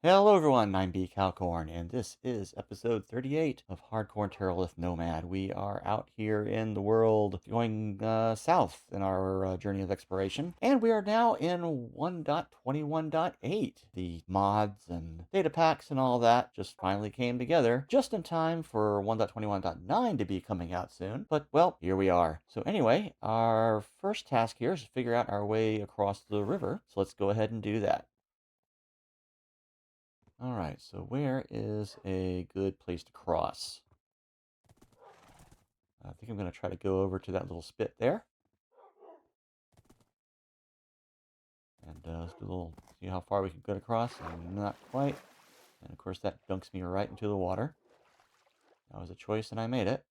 Hello everyone, I'm HardCorn, and this is episode 38 of HardCorn Terralith NOMAD. We are out here in the world going south in our journey of exploration, and we are now in 1.21.8. The mods and data packs and all that just finally came together, just in time for 1.21.9 to be coming out soon, but well, here we are. So anyway, our first task here is to figure out our way across the river, so let's go ahead and do that. All right, so where is a good place to cross? I think I'm going to try to go over to that little spit there. And let's do a little, see how far we can get across. And not quite. And of course that dunks me right into the water. That was a choice and I made it.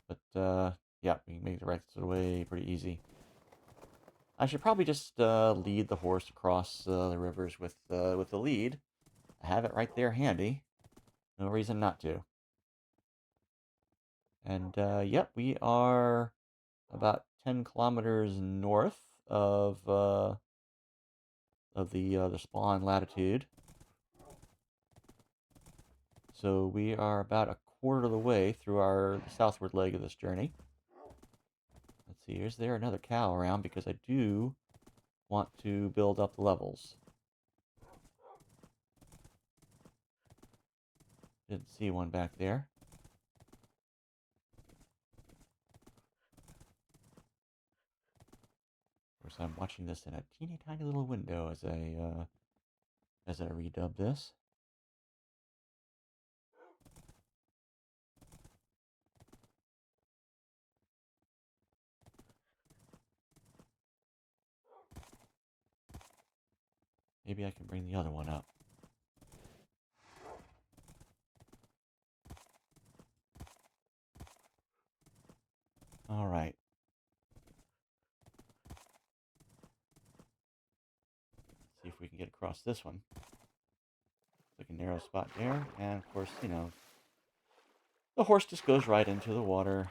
But yeah, we can make the rest of the way pretty easy. I should probably just lead the horse across the rivers with the lead. I have it right there handy. No reason not to. And yep, we are about 10 kilometers north of the spawn latitude. So we are about a quarter of the way through our southward leg of this journey. Let's see, is there another cow around? Because I do want to build up the levels. Didn't see one back there. Of course, I'm watching this in a teeny tiny little window as I redub this. Maybe I can bring the other one up. All right. Let's see if we can get across this one. Like a narrow spot there, and of course, you know, the horse just goes right into the water.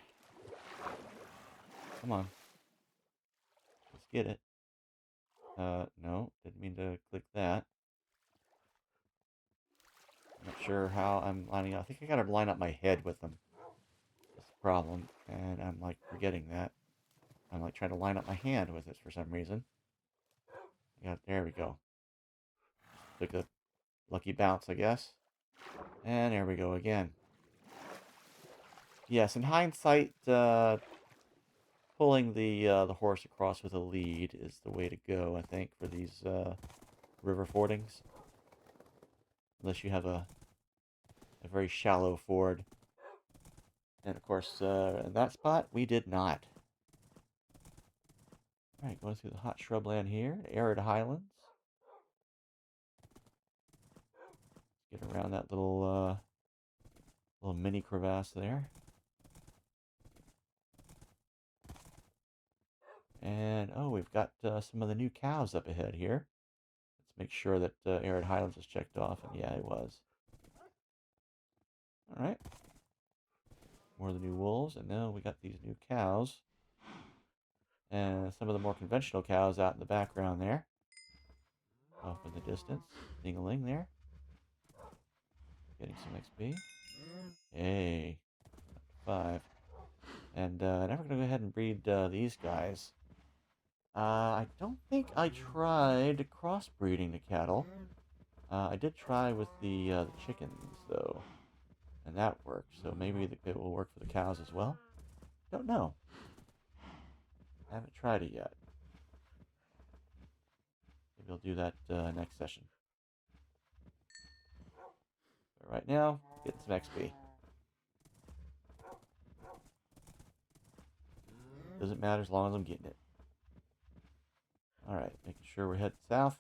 Come on. Let's get it. No, didn't mean to click that. I'm not sure how I'm lining up. I think I gotta line up my head with them. That's the problem. And I'm like forgetting that. I'm like trying to line up my hand with it for some reason. Yeah, there we go. Took a lucky bounce, I guess. And there we go again. Yes, in hindsight, pulling the horse across with a lead is the way to go, I think, for these river fordings. Unless you have a very shallow ford. And of course, in that spot, we did not. Alright, going through the hot shrubland here, arid highlands. Get around that little mini crevasse there. And, oh, we've got some of the new cows up ahead here. Let's make sure that arid highlands is checked off, and yeah, it was. Alright. More of the new wolves, and now we got these new cows. And some of the more conventional cows out in the background there. Off in the distance. Ding-a-ling there. Getting some XP. Hey. 5. And now we're going to go ahead and breed these guys. I don't think I tried crossbreeding the cattle. I did try with the chickens, though. And that worked, so maybe it will work for the cows as well. Don't know. I haven't tried it yet. Maybe I'll do that next session. But right now, getting some XP. Doesn't matter as long as I'm getting it. Alright, making sure we're heading south.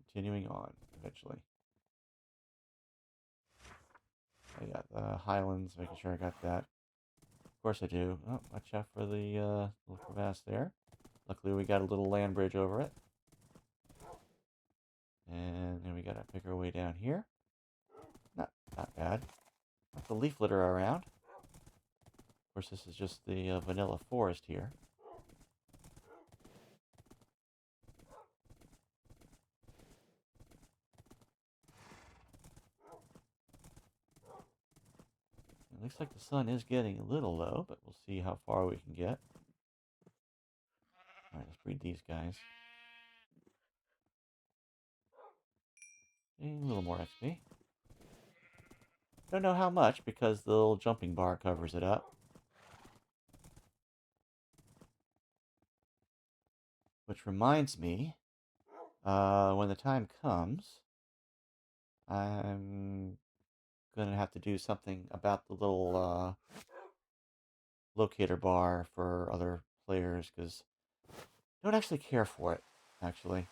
Continuing on, eventually. I got the highlands, making sure I got that. Of course I do. Oh, watch out for the little crevasse there. Luckily we got a little land bridge over it. And then we gotta pick our way down here. Not bad. Lots of leaf litter around. Of course, this is just the vanilla forest here. looks like the sun is getting a little low, but we'll see how far we can get. Alright, let's breed these guys. A little more XP. Don't know how much because the little jumping bar covers it up. Which reminds me, when the time comes, I'm gonna have to do something about the little locator bar for other players because I don't actually care for it, actually.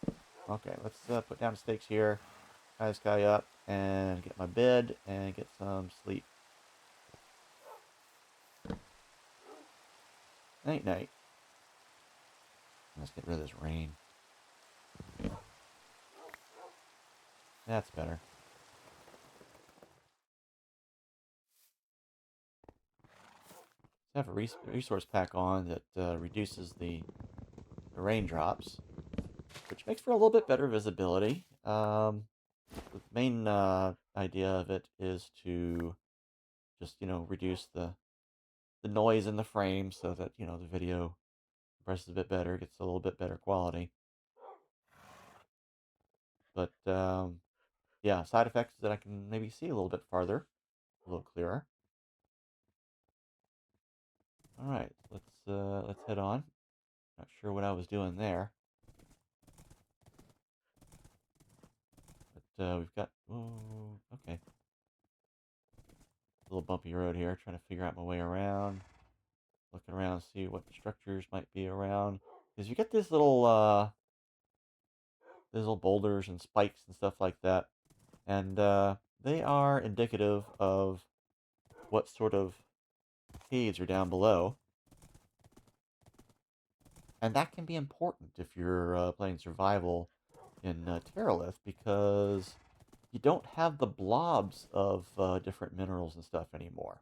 Okay, let's put down stakes here, tie this guy up, and get my bed and get some sleep. Night night. Let's get rid of this rain. That's better. Let's have a resource pack on that reduces the raindrops, which makes for a little bit better visibility. The main idea of it is to just, reduce the noise in the frame so that, the video compresses a bit better, gets a little bit better quality. But, yeah, side effects that I can maybe see a little bit farther, a little clearer. All right, let's head on. Not sure what I was doing there. But we've got, oh, okay. A little bumpy road here, trying to figure out my way around. Looking around, see what structures might be around. Because you get these little boulders and spikes and stuff like that. And they are indicative of what sort of caves are down below. And that can be important if you're playing survival in Terralith, because you don't have the blobs of different minerals and stuff anymore.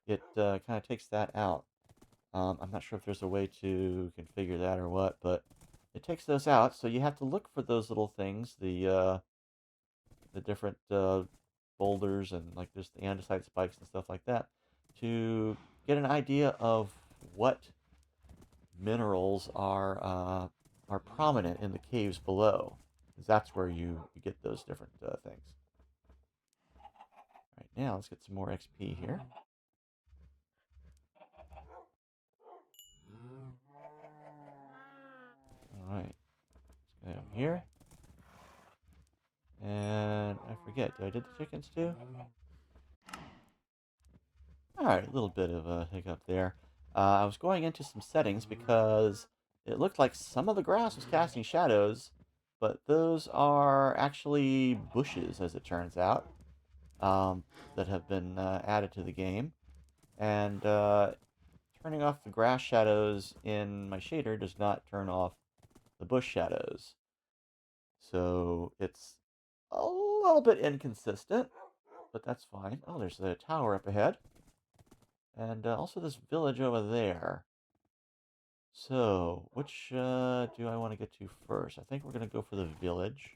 It kind of takes that out. I'm not sure if there's a way to configure that or what, but it takes those out, so you have to look for those little things, the different boulders and like there's the andesite spikes and stuff like that, to get an idea of what minerals are prominent in the caves below, because that's where you get those different things. All right, now let's get some more XP here. All right, let's go down here. And I forget, did I do the chickens too? Alright, a little bit of a hiccup there. I was going into some settings because it looked like some of the grass was casting shadows, but those are actually bushes, as it turns out, that have been added to the game. And turning off the grass shadows in my shader does not turn off the bush shadows. So it's a little bit inconsistent, but that's fine. Oh, there's a tower up ahead. And also this village over there. So, which do I want to get to first? I think we're going to go for the village.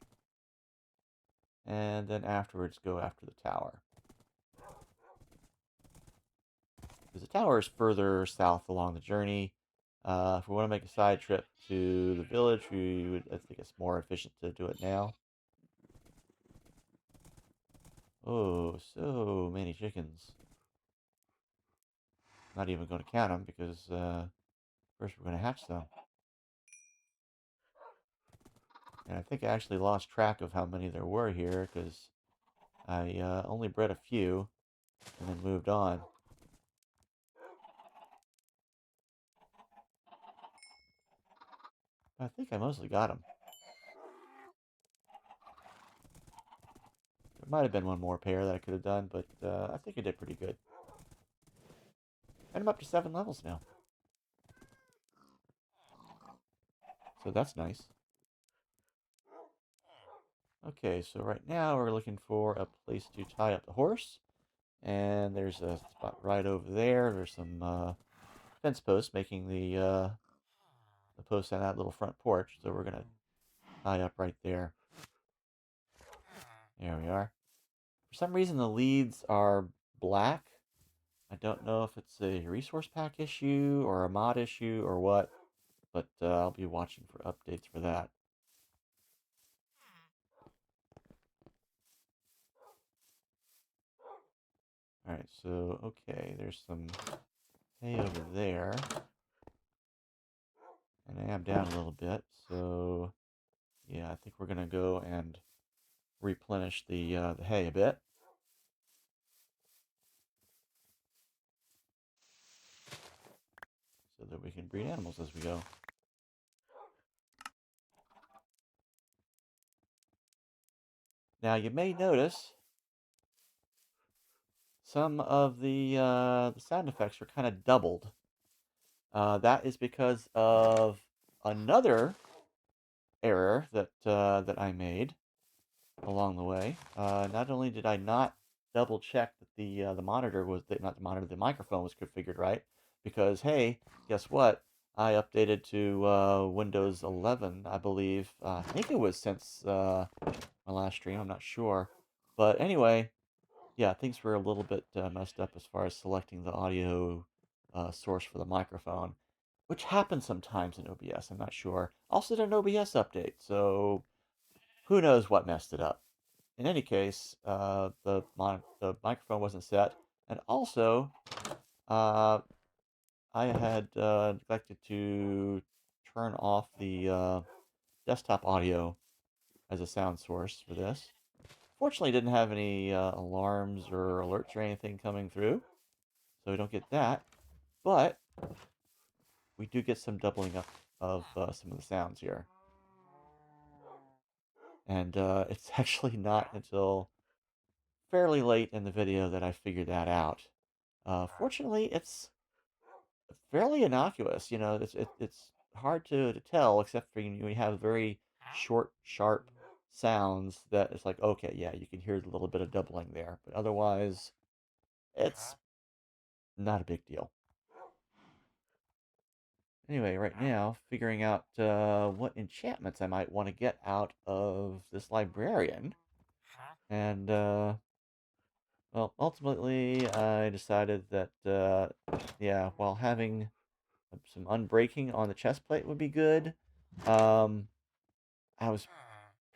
And then afterwards go after the tower. Because the tower is further south along the journey. If we want to make a side trip to the village, I think it's more efficient to do it now. Oh, so many chickens. Not even going to count them because first we're going to hatch some. And I think I actually lost track of how many there were here because I only bred a few and then moved on. I think I mostly got them. There might have been one more pair that I could have done, but I think I did pretty good. And I'm up to 7 levels now. So that's nice. Okay, so right now we're looking for a place to tie up the horse. And there's a spot right over there. There's some fence posts making the posts on that little front porch. So we're going to tie up right there. There we are. For some reason the leads are black I don't know if it's a resource pack issue or a mod issue or what, but I'll be watching for updates for that. Alright, so, okay, there's some hay over there. And I am down a little bit, so yeah, I think we're gonna go and replenish the hay a bit. So that we can breed animals as we go. Now you may notice some of the sound effects are kind of doubled. That is because of another error that I made along the way. Not only did I not double check that the monitor was not the monitor, the microphone was configured right, because hey, guess what? I updated to Windows 11, I believe. I think it was since my last stream. I'm not sure, but anyway, yeah, things were a little bit messed up as far as selecting the audio source for the microphone, which happens sometimes in OBS. I'm not sure. Also did an OBS update, so who knows what messed it up. In any case, the microphone wasn't set, and also uh, I had neglected to turn off the desktop audio as a sound source for this. Fortunately, didn't have any alarms or alerts or anything coming through, so we don't get that. But we do get some doubling up of some of the sounds here. And it's actually not until fairly late in the video that I figured that out. Fortunately, it's fairly innocuous. You know, it's hard to tell, except for you have very short, sharp sounds that it's like, okay, yeah, you can hear a little bit of doubling there. But otherwise, it's not a big deal. Anyway, right now, figuring out what enchantments I might want to get out of this librarian. And, well, ultimately, I decided that, yeah, while having some unbreaking on the chest plate would be good, um, I was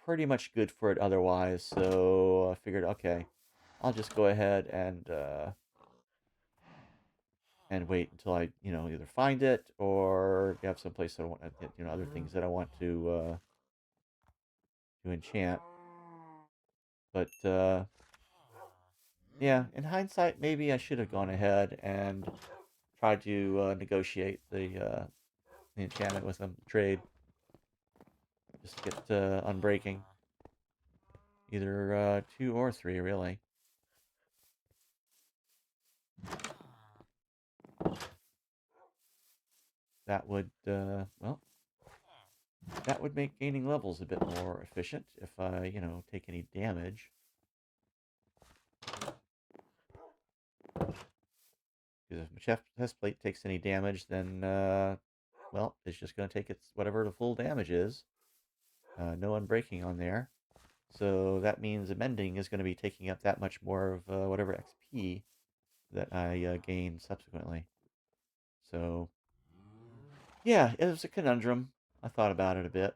pretty much good for it otherwise, so I figured, okay, I'll just go ahead and wait until I, either find it or have some place that I want, other things that I want to enchant. But yeah, in hindsight, maybe I should have gone ahead and tried to negotiate the enchantment with them, trade, just to get unbreaking, either 2 or 3, really. That would, well, that would make gaining levels a bit more efficient if I, take any damage. Because if my chest plate takes any damage, then, well, it's just going to take its whatever the full damage is. No unbreaking on there. So that means amending is going to be taking up that much more of whatever XP that I gain subsequently. So, yeah, it was a conundrum. I thought about it a bit.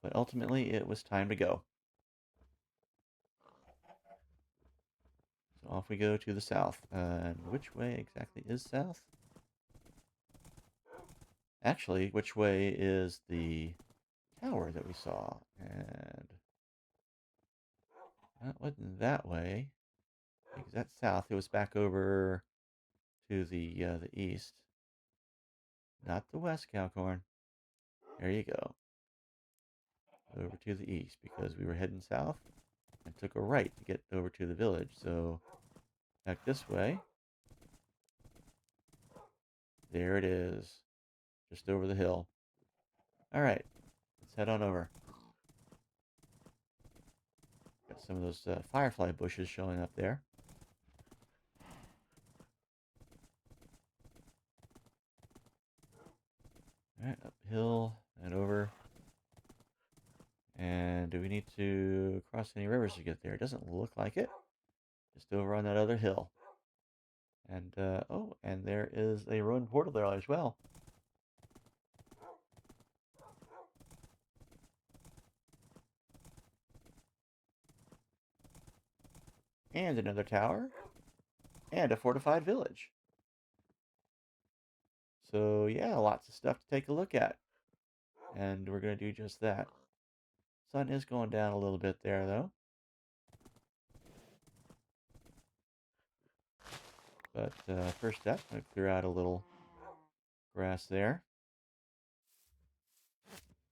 But ultimately, it was time to go. So off we go to the south. And which way exactly is south? Actually, which way is the tower that we saw? And that wasn't that way. Because that's south. It was back over to the east. Not the west, Calcorn. There you go. Over to the east because we were heading south and took a right to get over to the village. So back this way. There it is. Just over the hill. All right. Let's head on over. Got some of those firefly bushes showing up there. All right, uphill and over. And do we need to cross any rivers to get there? It doesn't look like it. Just over on that other hill. And, oh, and there is a ruined portal there as well. And another tower. And a fortified village. So, yeah, lots of stuff to take a look at. And we're going to do just that. Sun is going down a little bit there, though. But first up, I'm going to clear out a little grass there.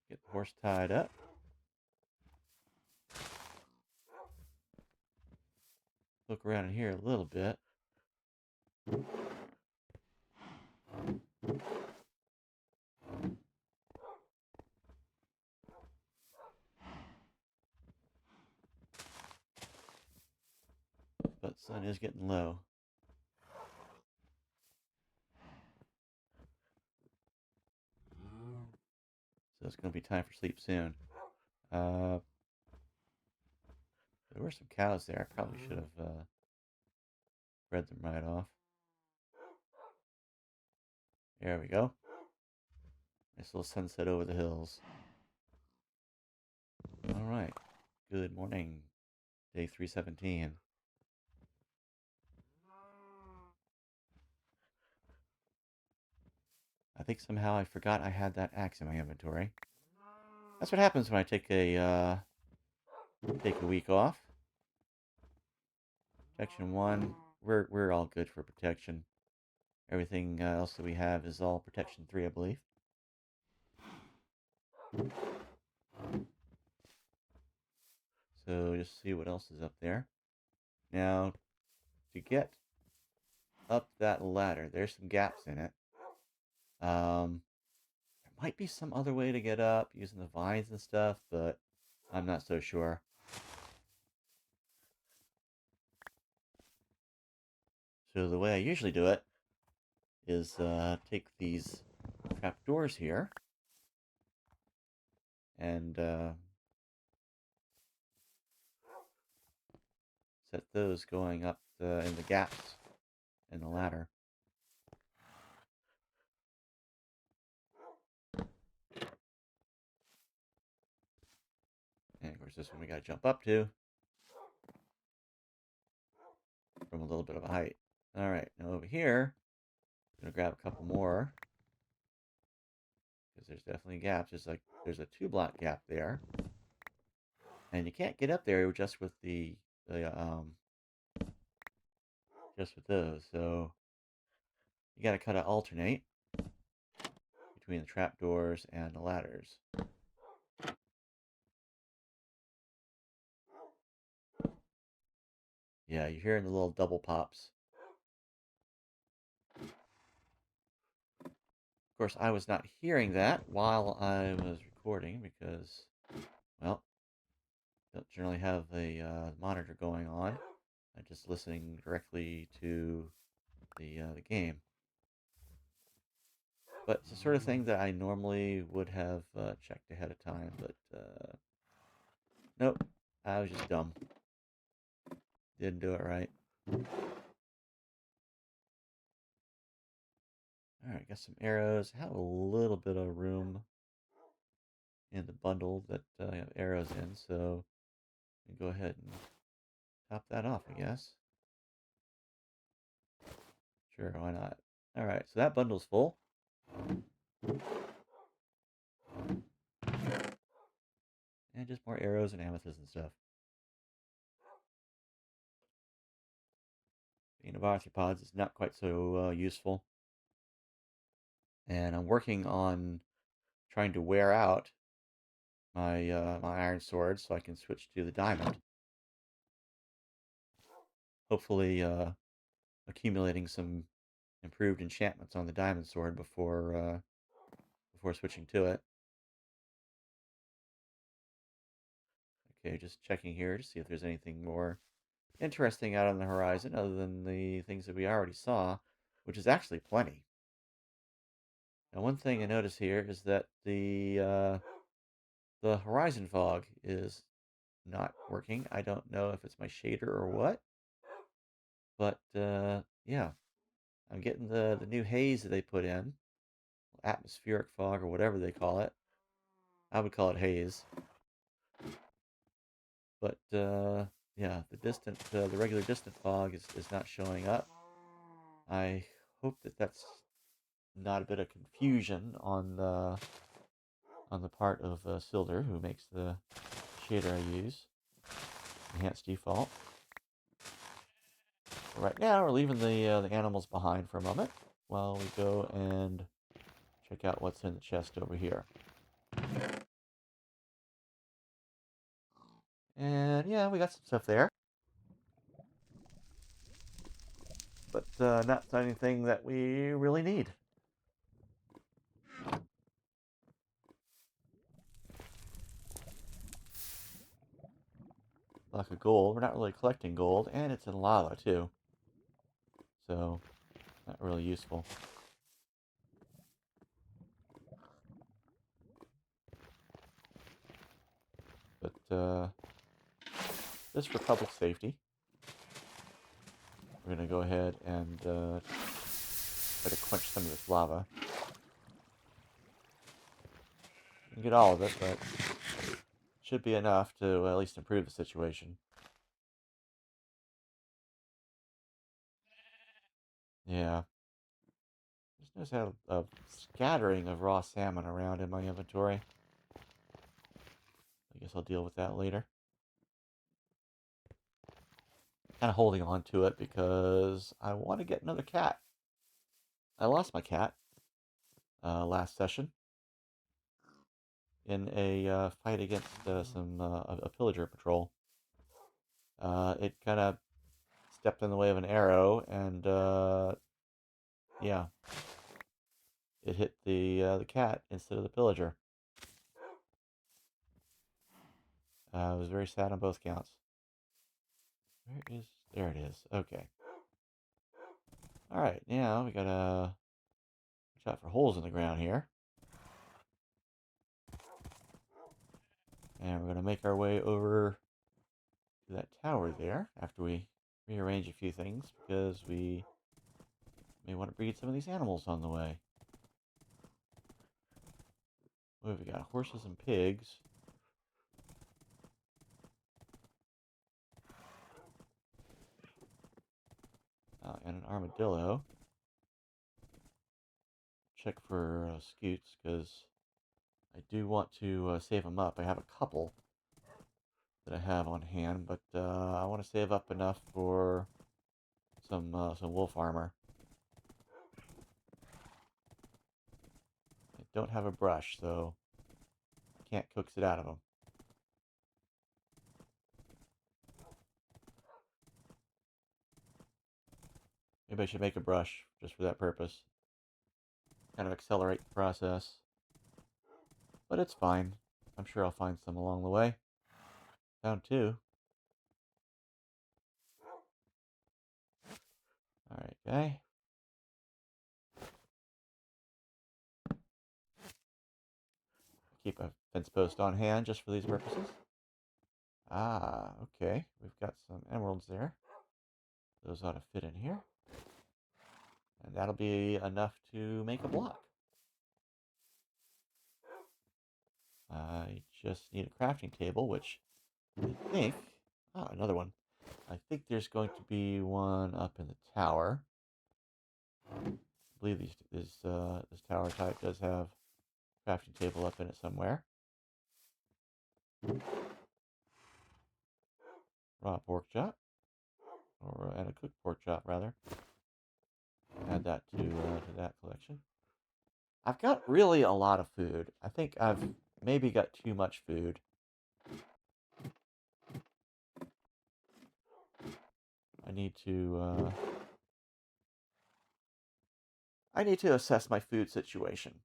Get the horse tied up. Look around in here a little bit. But the sun is getting low. So it's going to be time for sleep soon. There were some cows there. I probably should have bred them right off. There we go. Nice little sunset over the hills. All right. Good morning. Day 317. I think somehow I forgot I had that axe in my inventory. That's what happens when I take a week off. Protection 1. We're all good for protection. Everything else that we have is all protection 3, I believe. So just see what else is up there. Now, to get up that ladder, there's some gaps in it. There might be some other way to get up using the vines and stuff, but I'm not so sure. So the way I usually do it is take these trapdoors here and set those going up in the gaps in the ladder. And of course this one we gotta jump up to from a little bit of a height. Alright, now over here, I'm gonna grab a couple more. Because there's definitely gaps. There's a 2-block gap there. And you can't get up there just with just with those. So you gotta kind of alternate between the trapdoors and the ladders. Yeah, you're hearing the little double pops. Of course, I was not hearing that while I was recording because, well, I don't generally have a monitor going on. I'm just listening directly to the game. But it's the sort of thing that I normally would have checked ahead of time, but nope, I was just dumb. Didn't do it right. Alright, got some arrows. Have a little bit of room in the bundle that I have arrows in, so I can go ahead and top that off, I guess. Sure, why not? Alright, so that bundle's full. And just more arrows and amethyst and stuff. Being of arthropods is not quite so useful. And I'm working on trying to wear out my my iron sword so I can switch to the diamond. Hopefully accumulating some improved enchantments on the diamond sword before switching to it. Okay, just checking here to see if there's anything more interesting out on the horizon other than the things that we already saw, which is actually plenty. Now, one thing I notice here is that the horizon fog is not working. I don't know if it's my shader or what, But yeah, I'm getting the new haze that they put in, atmospheric fog or whatever they call it. I would call it haze. But yeah, the regular distant fog is not showing up. I hope that that's not a bit of confusion on the part of Silder, who makes the shader I use, enhanced default. But right now, we're leaving the animals behind for a moment while we go and check out what's in the chest over here. And yeah, we got some stuff there, but not anything that we really need. Block of gold. We're not really collecting gold, and it's in lava too, so not really useful. But just for public safety, we're gonna go ahead and try to quench some of this lava. You can get all of it, but should be enough to at least improve the situation. Yeah. Just noticed I have a scattering of raw salmon around in my inventory. I guess I'll deal with that later. Kind of holding on to it because I want to get another cat. I lost my cat last session in a fight against a pillager patrol. It kind of stepped in the way of an arrow, and yeah, it hit the cat instead of the pillager. I was very sad on both counts. There it is. Okay. All right, now we gotta watch out for holes in the ground here. And we're gonna make our way over to that tower there after we rearrange a few things because we may want to breed some of these animals on the way. What have we got? Horses and pigs. And an armadillo. Check for scoots because I do want to save them up. I have a couple that I have on hand, but I want to save up enough for some wolf armor. I don't have a brush, so I can't coax it out of them. Maybe I should make a brush just for that purpose. Kind of accelerate the process. But it's fine. I'm sure I'll find some along the way. Found two. Alright, guy. Keep a fence post on hand just for these purposes. Ah, okay. We've got some emeralds there. Those ought to fit in here. And that'll be enough to make a block. I just need a crafting table, which I think... Oh, another one. I think there's going to be one up in the tower. I believe this tower type does have a crafting table up in it somewhere. Raw pork chop. And a cooked pork chop, rather. Add that to that collection. I've got really a lot of food. I think I've maybe got too much food. I need to assess my food situation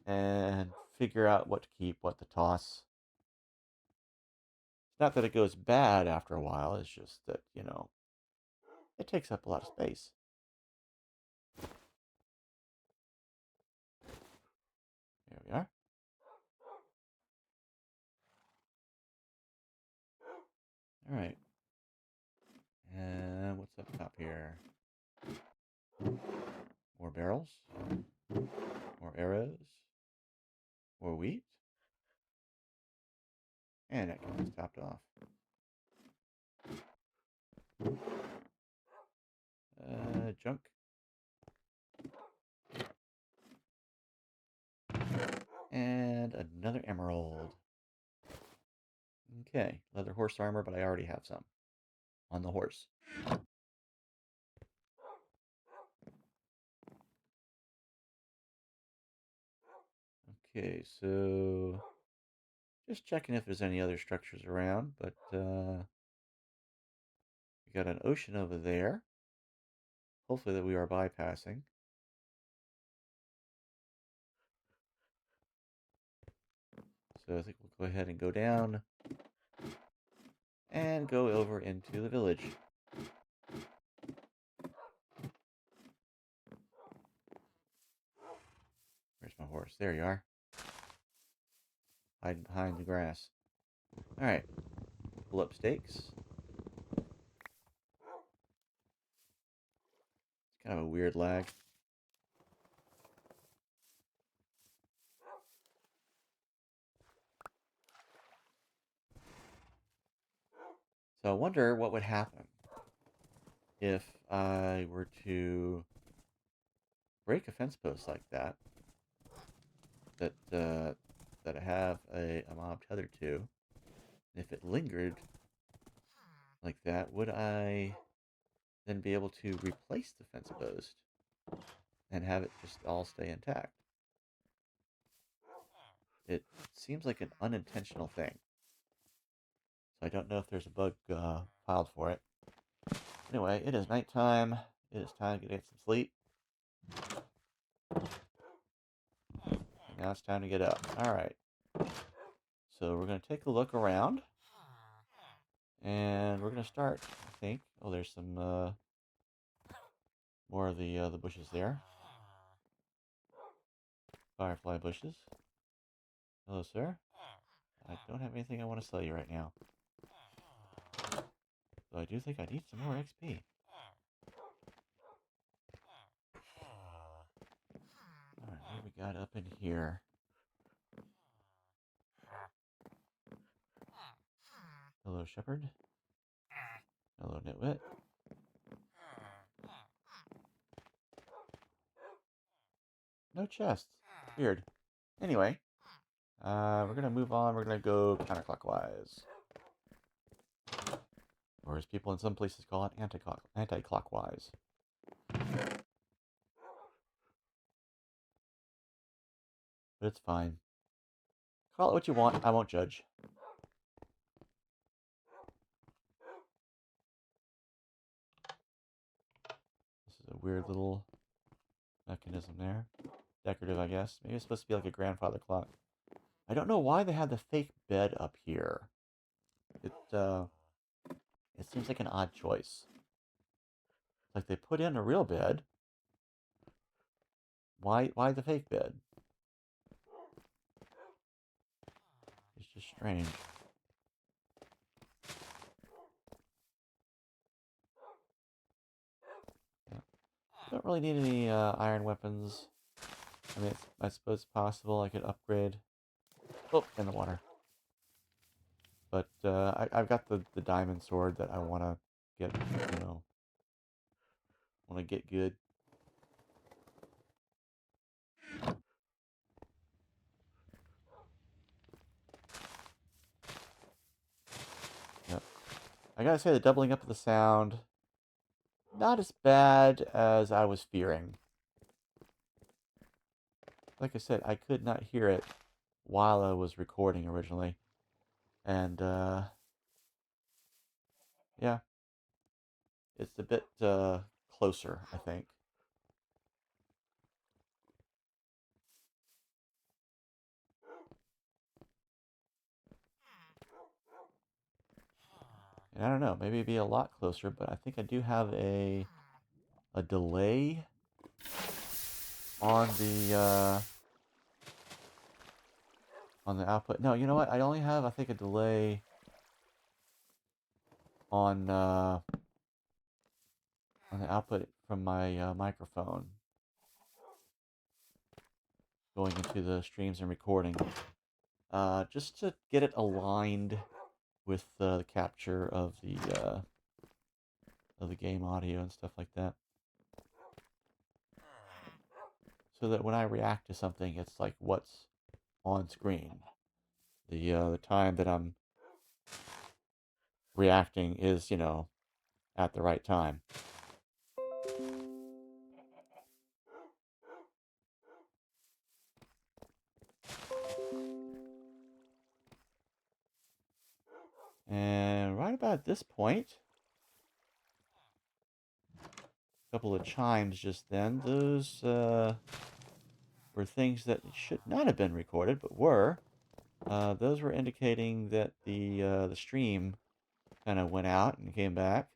and figure out what to keep, what to toss. It's not that it goes bad after a while, it's just that, it takes up a lot of space. There we are. All right. And what's up top here? More barrels? More arrows? More wheat? And that can be topped off. Junk. And another emerald. Okay, leather horse armor, but I already have some on the horse. Okay, so just checking if there's any other structures around, but we got an ocean over there. Hopefully that we are bypassing. So I think we'll go ahead and go down and go over into the village. Where's my horse? There you are. Hiding behind the grass. Alright. Pull up stakes. It's kind of a weird lag. So I wonder what would happen if I were to break a fence post like that, that I have a mob tethered to. If it lingered like that, would I then be able to replace the fence post and have it just all stay intact? It seems like an unintentional thing. So I don't know if there's a bug filed for it. Anyway, it is nighttime. It is time to get some sleep. Now it's time to get up. Alright. So we're going to take a look around. And we're going to start, I think. Oh, there's some more of the bushes there. Firefly bushes. Hello, sir. I don't have anything I want to sell you right now. So I do think I need some more XP. Alright, what do we got up in here? Hello, shepherd. Hello, nitwit. No chest. Weird. Anyway, we're going to move on. We're going to go counterclockwise. Or as people in some places call it, anti-clockwise. But it's fine. Call it what you want. I won't judge. This is a weird little mechanism there. Decorative, I guess. Maybe it's supposed to be like a grandfather clock. I don't know why they have the fake bed up here. It seems like an odd choice. Like they put in a real bed. Why the fake bed? It's just strange. Yeah. Don't really need any iron weapons. I mean, I suppose it's possible I could upgrade. Oh, in the water. But I've got the diamond sword that I want to get, want to get good. Yep. I gotta say, the doubling up of the sound, not as bad as I was fearing. Like I said, I could not hear it while I was recording originally. And, yeah. It's a bit closer, I think. And I don't know, maybe it'd be a lot closer, but I think I do have a delay on the output. No, you know what? I only have, I think, a delay on on the output from my microphone going into the streams and recording, just to get it aligned with the capture of the game audio and stuff like that, so that when I react to something, it's like what's on screen. The time that I'm reacting is, at the right time. And right about this point, a couple of chimes just then. Those were things that should not have been recorded, but were. Those were indicating that the stream kind of went out and came back.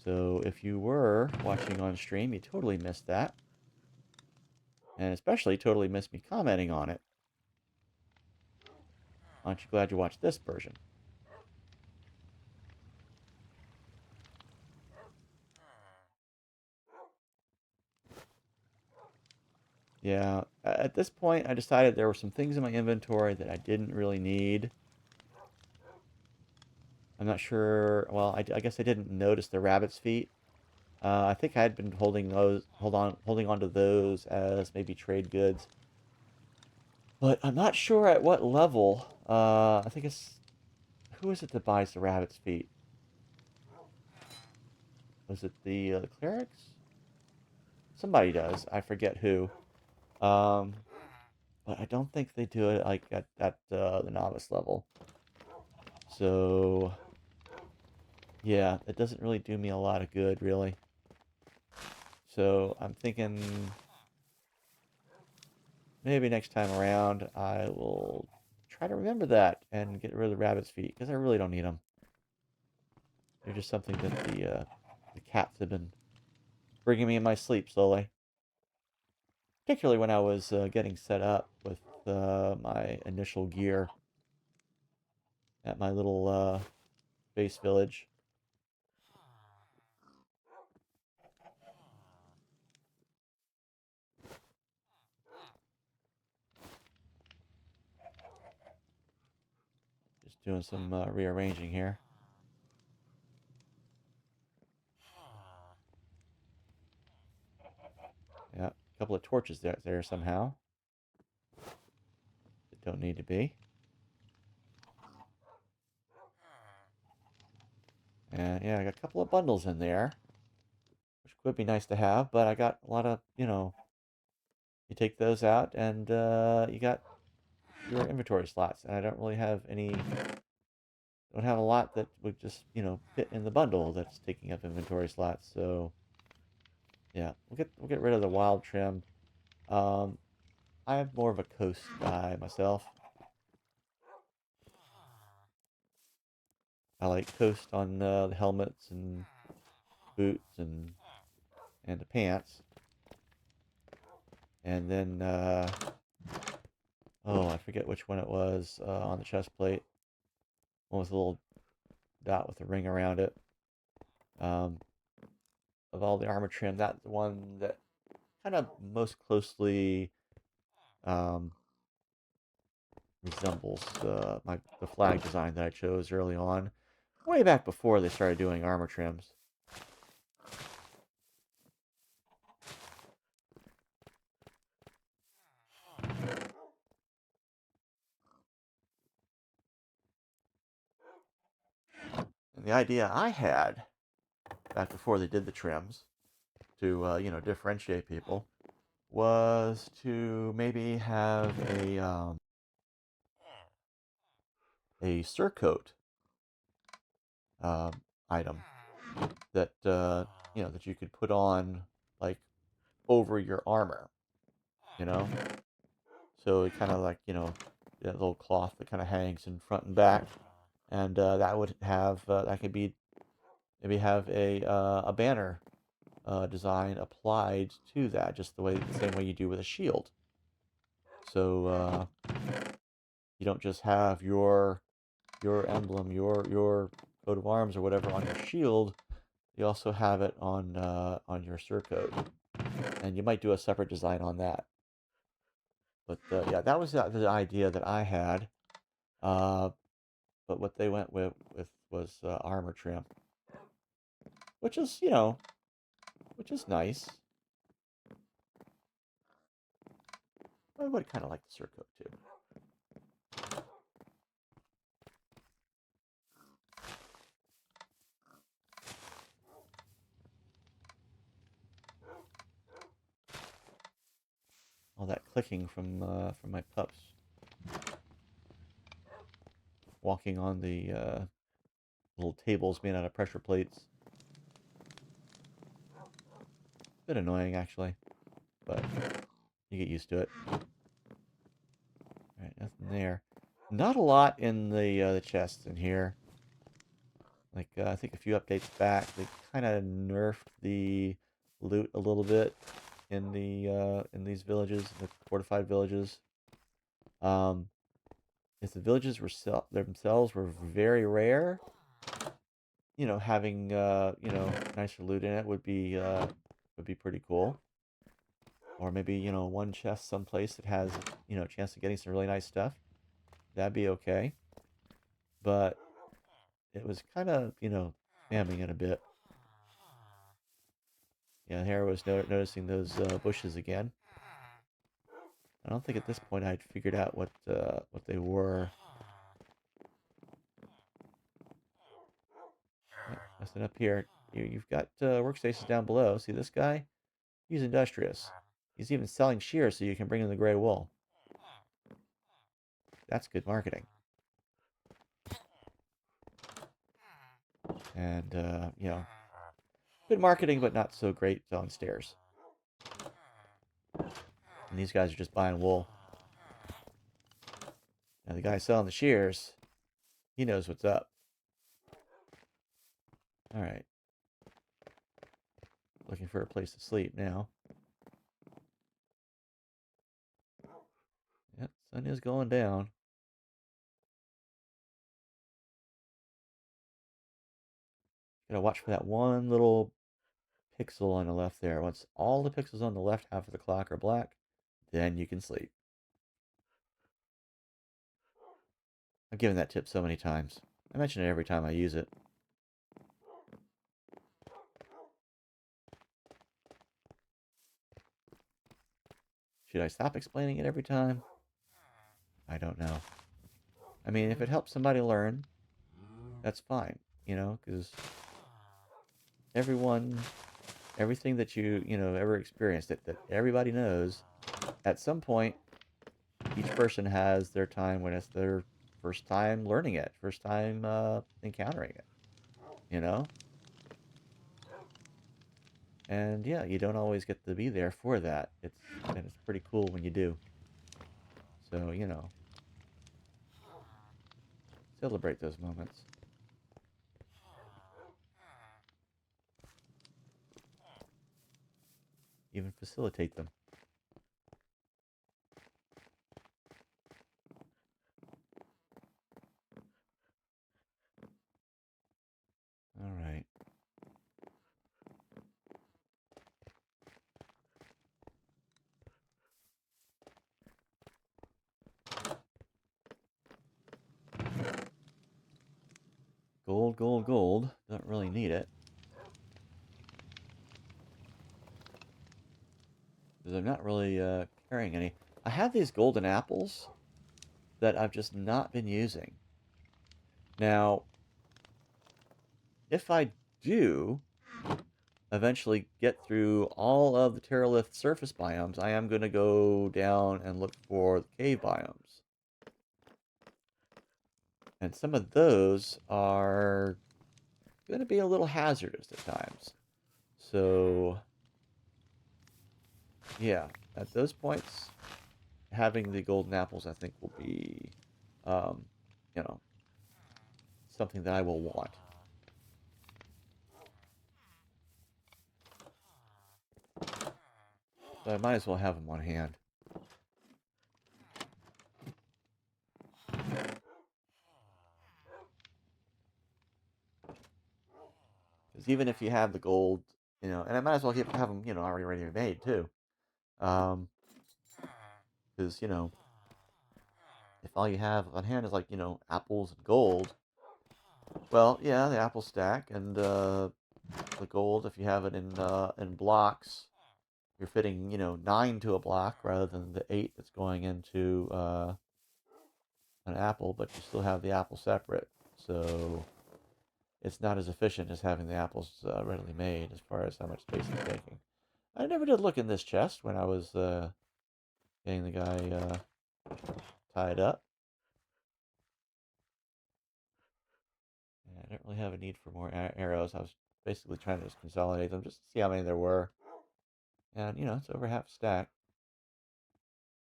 So if you were watching on stream, you totally missed that. And especially totally missed me commenting on it. Aren't you glad you watched this version? Yeah, at this point, I decided there were some things in my inventory that I didn't really need. I'm not sure. Well, I guess I didn't notice the rabbit's feet. I think I had been holding on to those as maybe trade goods, but I'm not sure at what level. I think it's who is it that buys the rabbit's feet? Was it the clerics? Somebody does. I forget who. Um, but I don't think they do it like at the novice level. So yeah, it doesn't really do me a lot of good, really. So I'm thinking maybe next time around I will try to remember that and get rid of the rabbit's feet, because I really don't need them. They're just something that the cats have been bringing me in my sleep slowly. Particularly when I was getting set up with my initial gear at my little base village. Just doing some rearranging here. Yeah, a couple of torches there somehow. That don't need to be. And yeah, I got a couple of bundles in there, which would be nice to have, but I got a lot of, you take those out and you got your inventory slots, and I don't really have don't have a lot that would just, fit in the bundle that's taking up inventory slots. So yeah, we'll get rid of the wild trim. Um, I am more of a coast guy myself. I like coast on the helmets and boots and the pants. And then oh, I forget which one it was on the chest plate. One with a little dot with a ring around it. Um, of all the armor trim, that's the one that kind of most closely um, resembles the flag design that I chose early on, way back before they started doing armor trims. And the idea I had back before they did the trims to differentiate people was to maybe have a surcoat um, item that that you could put on like over your armor, you know. So it kind of like that little cloth that kind of hangs in front and back, and that would have that could be maybe have a banner design applied to that, just the same way you do with a shield. So you don't just have your emblem, your coat of arms or whatever on your shield, you also have it on your surcoat, and you might do a separate design on that. But yeah, that was the idea that I had. But what they went with was armor trim, which is which is nice. I would kind of like the surcoat too. All that clicking from my pups walking on the little tables made out of pressure plates. Bit annoying actually, but you get used to it. All right, nothing there. Not a lot in the chests in here. Like I think a few updates back, they kind of nerfed the loot a little bit in in these villages, the fortified villages. If the villages were themselves were very rare, having nicer loot in it would be pretty cool. Or maybe one chest someplace that has a chance of getting some really nice stuff. That'd be okay. But it was kind of spamming it a bit. Yeah, here I was noticing those bushes again. I don't think at this point I'd figured out what they were. Nothing up here. You've got workstations down below. See this guy? He's industrious. He's even selling shears so you can bring in the gray wool. That's good marketing. And good marketing, but not so great selling stairs. And these guys are just buying wool. Now the guy selling the shears, he knows what's up. All right. Looking for a place to sleep now. Yep, sun is going down. Gotta watch for that one little pixel on the left there. Once all the pixels on the left half of the clock are black, then you can sleep. I've given that tip so many times. I mention it every time I use it. Should I stop explaining it every time? I don't know. I mean, if it helps somebody learn, that's fine, because everything that you ever experienced, that everybody knows, at some point, each person has their time when it's their first time learning it, first time encountering it, And yeah, you don't always get to be there for that. It's pretty cool when you do. So, celebrate those moments. Even facilitate them. All right. Gold, gold, gold. Don't really need it. Because I'm not really carrying any. I have these golden apples that I've just not been using. Now, if I do eventually get through all of the Terralith surface biomes, I am going to go down and look for the cave biomes. And some of those are going to be a little hazardous at times. So, yeah, at those points, having the golden apples, I think, will be, um, something that I will want. So I might as well have them on hand. Because even if you have the gold, and I might as well have them, already ready made too. Because, if all you have on hand is like, apples and gold, well, yeah, the apple stack and the gold, if you have it in blocks, you're fitting, 9 to a block rather than the 8 that's going into an apple, but you still have the apple separate. So it's not as efficient as having the apples readily made as far as how much space it's taking. I never did look in this chest when I was getting the guy tied up. Yeah, I didn't really have a need for more arrows. I was basically trying to just consolidate them just to see how many there were. And, it's over half a stack.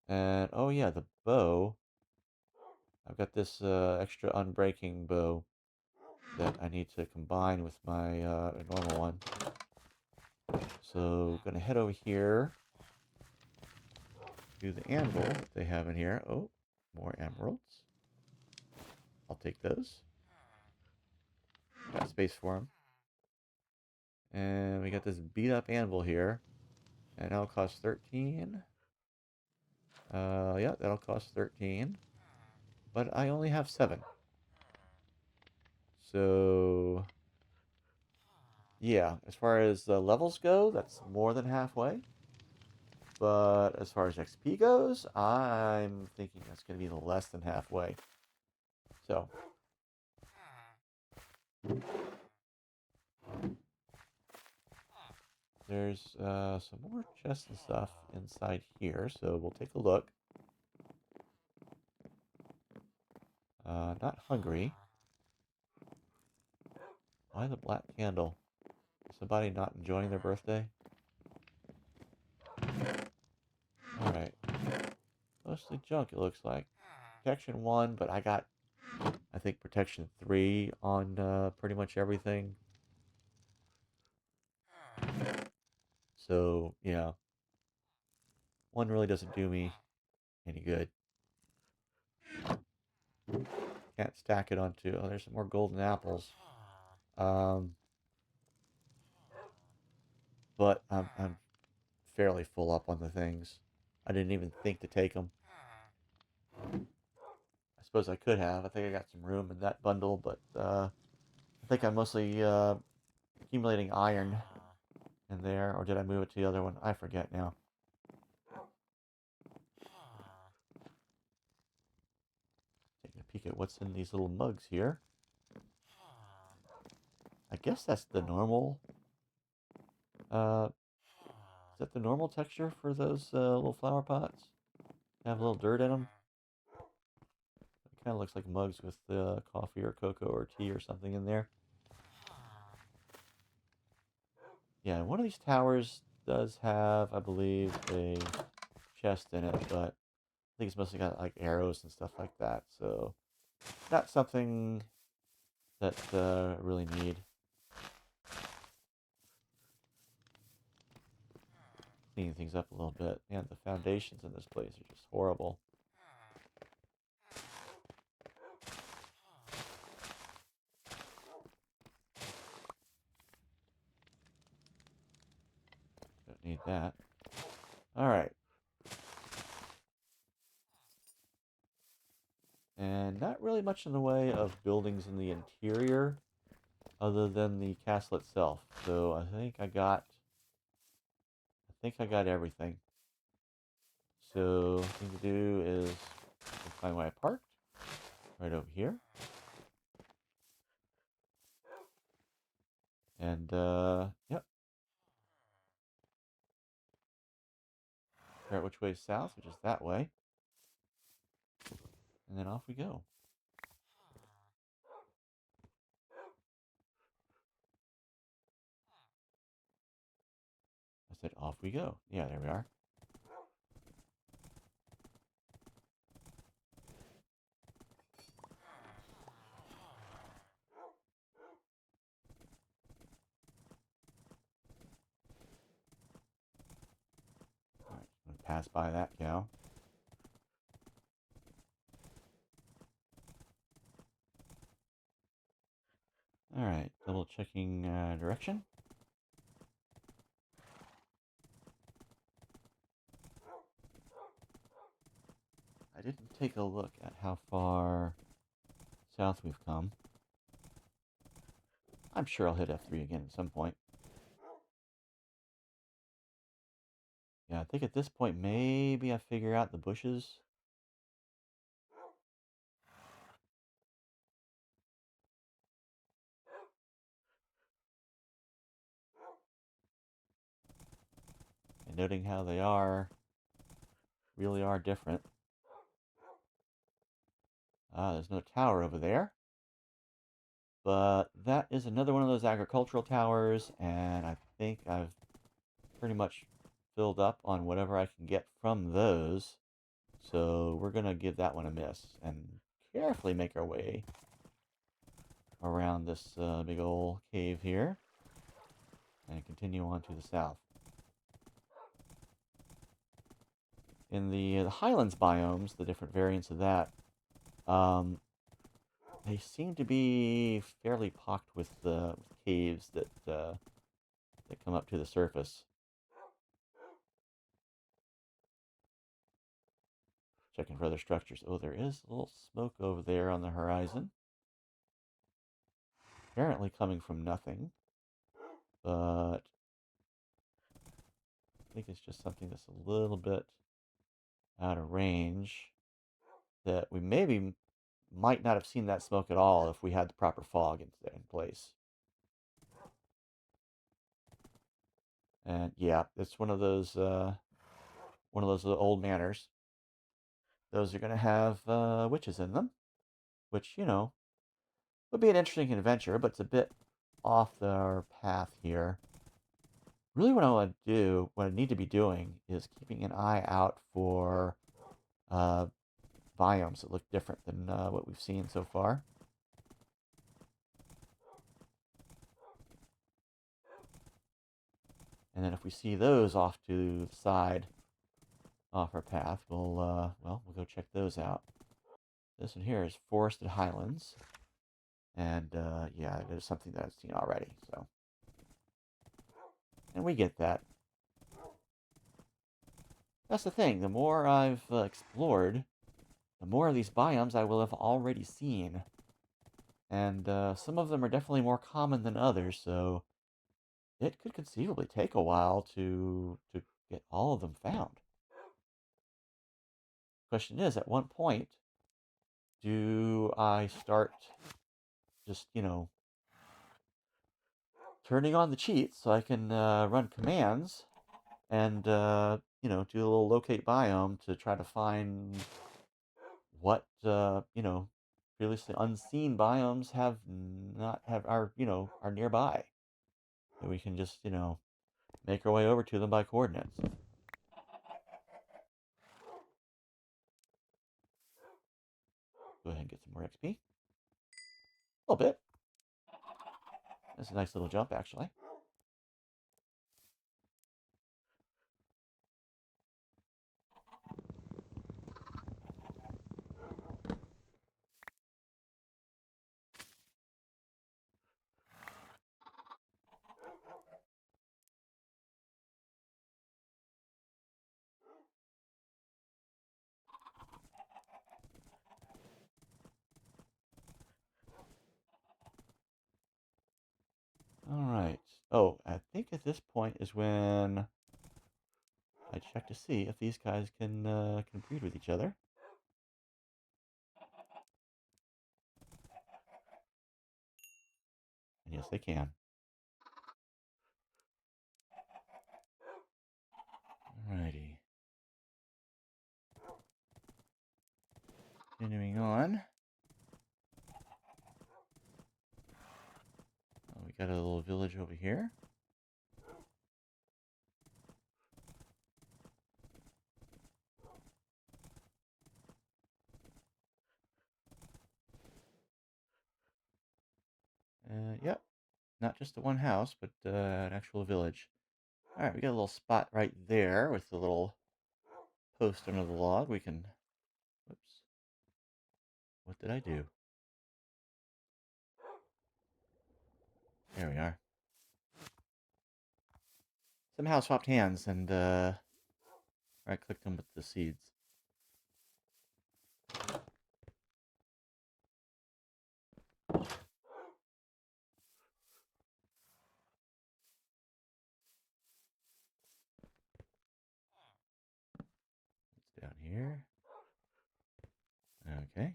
And, oh yeah, the bow. I've got this extra unbreaking bow that I need to combine with my normal one. So, gonna head over here to the anvil that they have in here. Oh, more emeralds. I'll take those. Got space for them. And we got this beat up anvil here. And that'll cost 13. Yeah, that'll cost 13. But I only have 7. So, yeah, as far as the levels go, that's more than halfway. But as far as XP goes, I'm thinking that's going to be less than halfway. So, there's some more chests and stuff inside here, so we'll take a look. Not hungry. Why the black candle? Is somebody not enjoying their birthday? Alright. Mostly junk, it looks like. Protection 1, but I got, I think, protection 3 on pretty much everything. So, yeah. 1 really doesn't do me any good. Can't stack it onto... Oh, there's some more golden apples. But I'm fairly full up on the things. I didn't even think to take them. I suppose I could have. I think I got some room in that bundle, but I think I'm mostly accumulating iron in there. Or did I move it to the other one? I forget now. Taking a peek at what's in these little mugs here. I guess that's the normal. Is that the normal texture for those little flower pots? Have a little dirt in them. It kind of looks like mugs with coffee or cocoa or tea or something in there. Yeah, one of these towers does have, I believe, a chest in it, but I think it's mostly got like arrows and stuff like that, so not something that I really need. Cleaning things up a little bit. Man, the foundations in this place are just horrible. Don't need that. Alright. And not really much in the way of buildings in the interior other than the castle itself. So I think I got everything. So the thing to do is find where I parked. Right over here. And yep. Figure out which way is south, which is that way. And then off we go. I said off we go. Yeah, there we are. Alright, I'm gonna pass by that cow. Alright, double checking direction. I didn't take a look at how far south we've come. I'm sure I'll hit F3 again at some point. Yeah, I think at this point maybe I figure out the bushes. And noting how they really are different. There's no tower over there. But that is another one of those agricultural towers, and I think I've pretty much filled up on whatever I can get from those. So we're going to give that one a miss and carefully make our way around this big old cave here and continue on to the south. In the highlands biomes, the different variants of that, they seem to be fairly pocked with caves that come up to the surface. Checking for other structures. Oh, there is a little smoke over there on the horizon. Apparently coming from nothing, but I think it's just something that's a little bit out of range that we maybe might not have seen that smoke at all if we had the proper fog in place. And yeah, it's one of those old manors. Those are going to have witches in them, which, you know, would be an interesting adventure, but it's a bit off our path here. Really what I want to do, what I need to be doing, is keeping an eye out for uh, biomes that look different than what we've seen so far. And then if we see those off to the side, off our path, we'll go check those out. This one here is Forested Highlands. And yeah, it is something that I've seen already, so. And we get that. That's the thing, the more I've explored, the more of these biomes I will have already seen. And some of them are definitely more common than others, so it could conceivably take a while to get all of them found. Question is, at what point do I start just, you know, turning on the cheats so I can run commands and, you know, do a little locate biome to try to find what, you know, previously unseen biomes are nearby. That we can just, you know, make our way over to them by coordinates. Go ahead and get some more XP. A little bit. That's a nice little jump, actually. All right. Oh, I think at this point is when I check to see if these guys can breed with each other. And yes, they can. Alrighty. Continuing on. Oh, we got a little village over here. Yep. Not just the one house, but an actual village. Alright, we got a little spot right there with the little post under the log. We can... Whoops. What did I do? There we are. Somehow swapped hands and right-clicked them with the seeds. It's down here. Okay.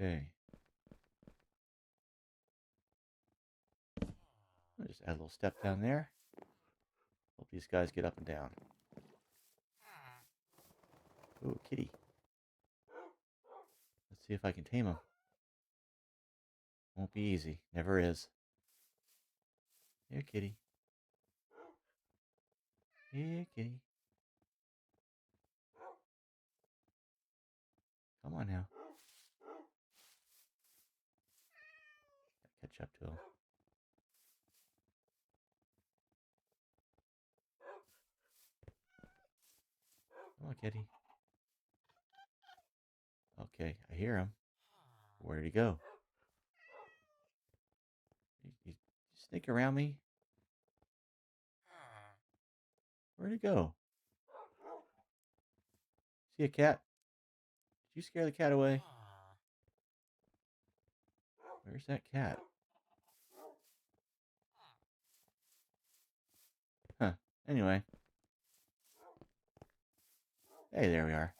Okay. I'll just add a little step down there. Hope these guys get up and down. Ooh, kitty. Let's see if I can tame him. Won't be easy. Never is. Here, kitty. Here, kitty. Come on now. Gotta catch up to him. Come on, kitty. Okay, I hear him. Where did he go? You sneak around me? Where'd he go? See a cat? Did you scare the cat away? Where's that cat? Huh. Anyway. Hey, there we are.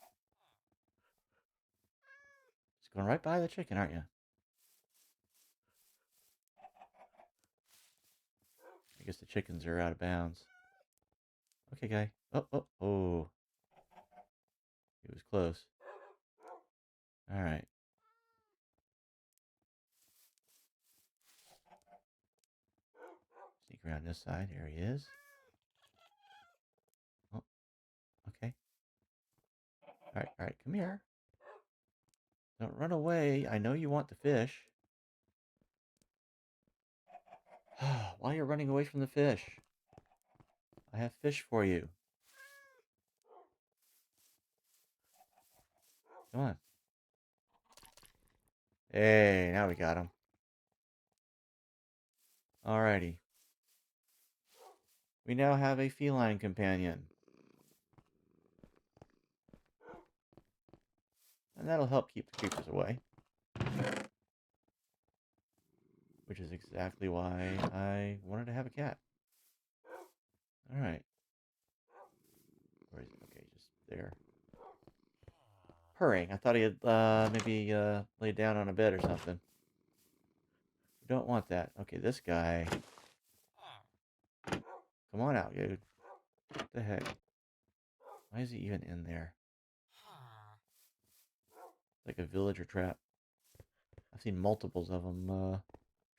Just going right by the chicken, aren't you? I guess the chickens are out of bounds. Okay, guy. Oh. He was close. Alright. Sneak around this side. There he is. Oh, okay. Alright. Come here. Don't run away. I know you want the fish. Why you're running away from the fish? I have fish for you. Come on. Hey, now we got him. Alrighty. We now have a feline companion. And that'll help keep the creepers away. Which is exactly why I wanted to have a cat. Alright. Where is he? Okay, just there. Purring. I thought he had maybe laid down on a bed or something. We don't want that. Okay, this guy. Come on out, dude. What the heck? Why is he even in there? Like a villager trap. I've seen multiples of them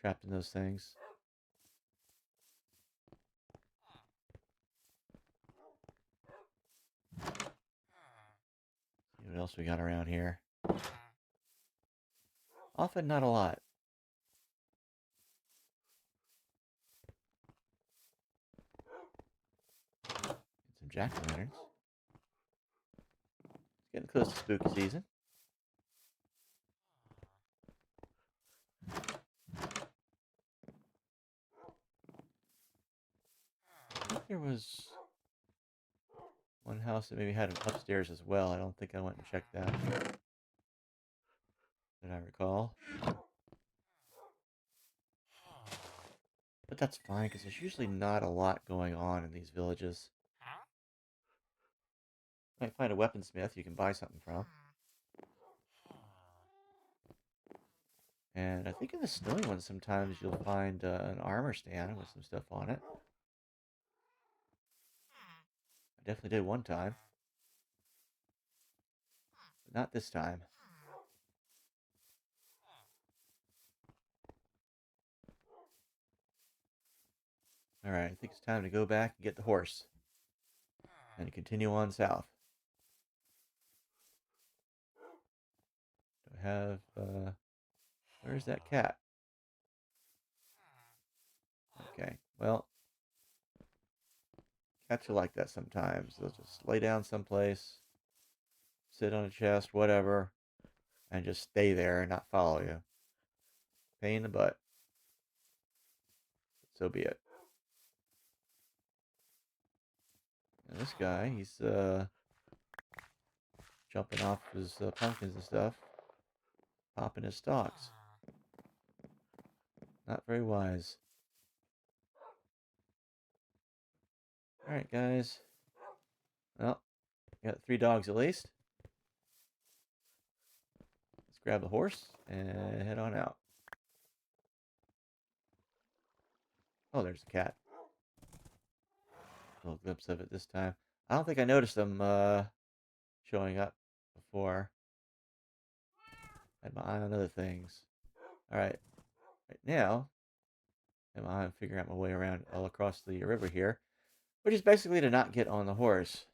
trapped in those things. See what else we got around here. Often not a lot. Get some jack-o'-lanterns. It's getting close to spooky season. I think there was one house that maybe had an upstairs as well. I don't think I went and checked that. Did I recall? But that's fine, because there's usually not a lot going on in these villages. You might find a weaponsmith you can buy something from. And I think in the snowy ones sometimes you'll find an armor stand with some stuff on it. I definitely did one time. But not this time. Alright, I think it's time to go back and get the horse. And continue on south. Do I have, where's that cat? Well, cats are like that sometimes. They'll just lay down someplace, sit on a chest, whatever, and just stay there and not follow you. Pain in the butt. So be it. And this guy, he's jumping off his pumpkins and stuff, popping his stalks. Not very wise. Alright, guys. Well, got 3 dogs at least. Let's grab the horse and head on out. Oh, there's a cat. A little glimpse of it this time. I don't think I noticed them showing up before. Had my eye on other things. Alright, right now, I'm figuring out my way around all across the river here, which is basically to not get on the horse.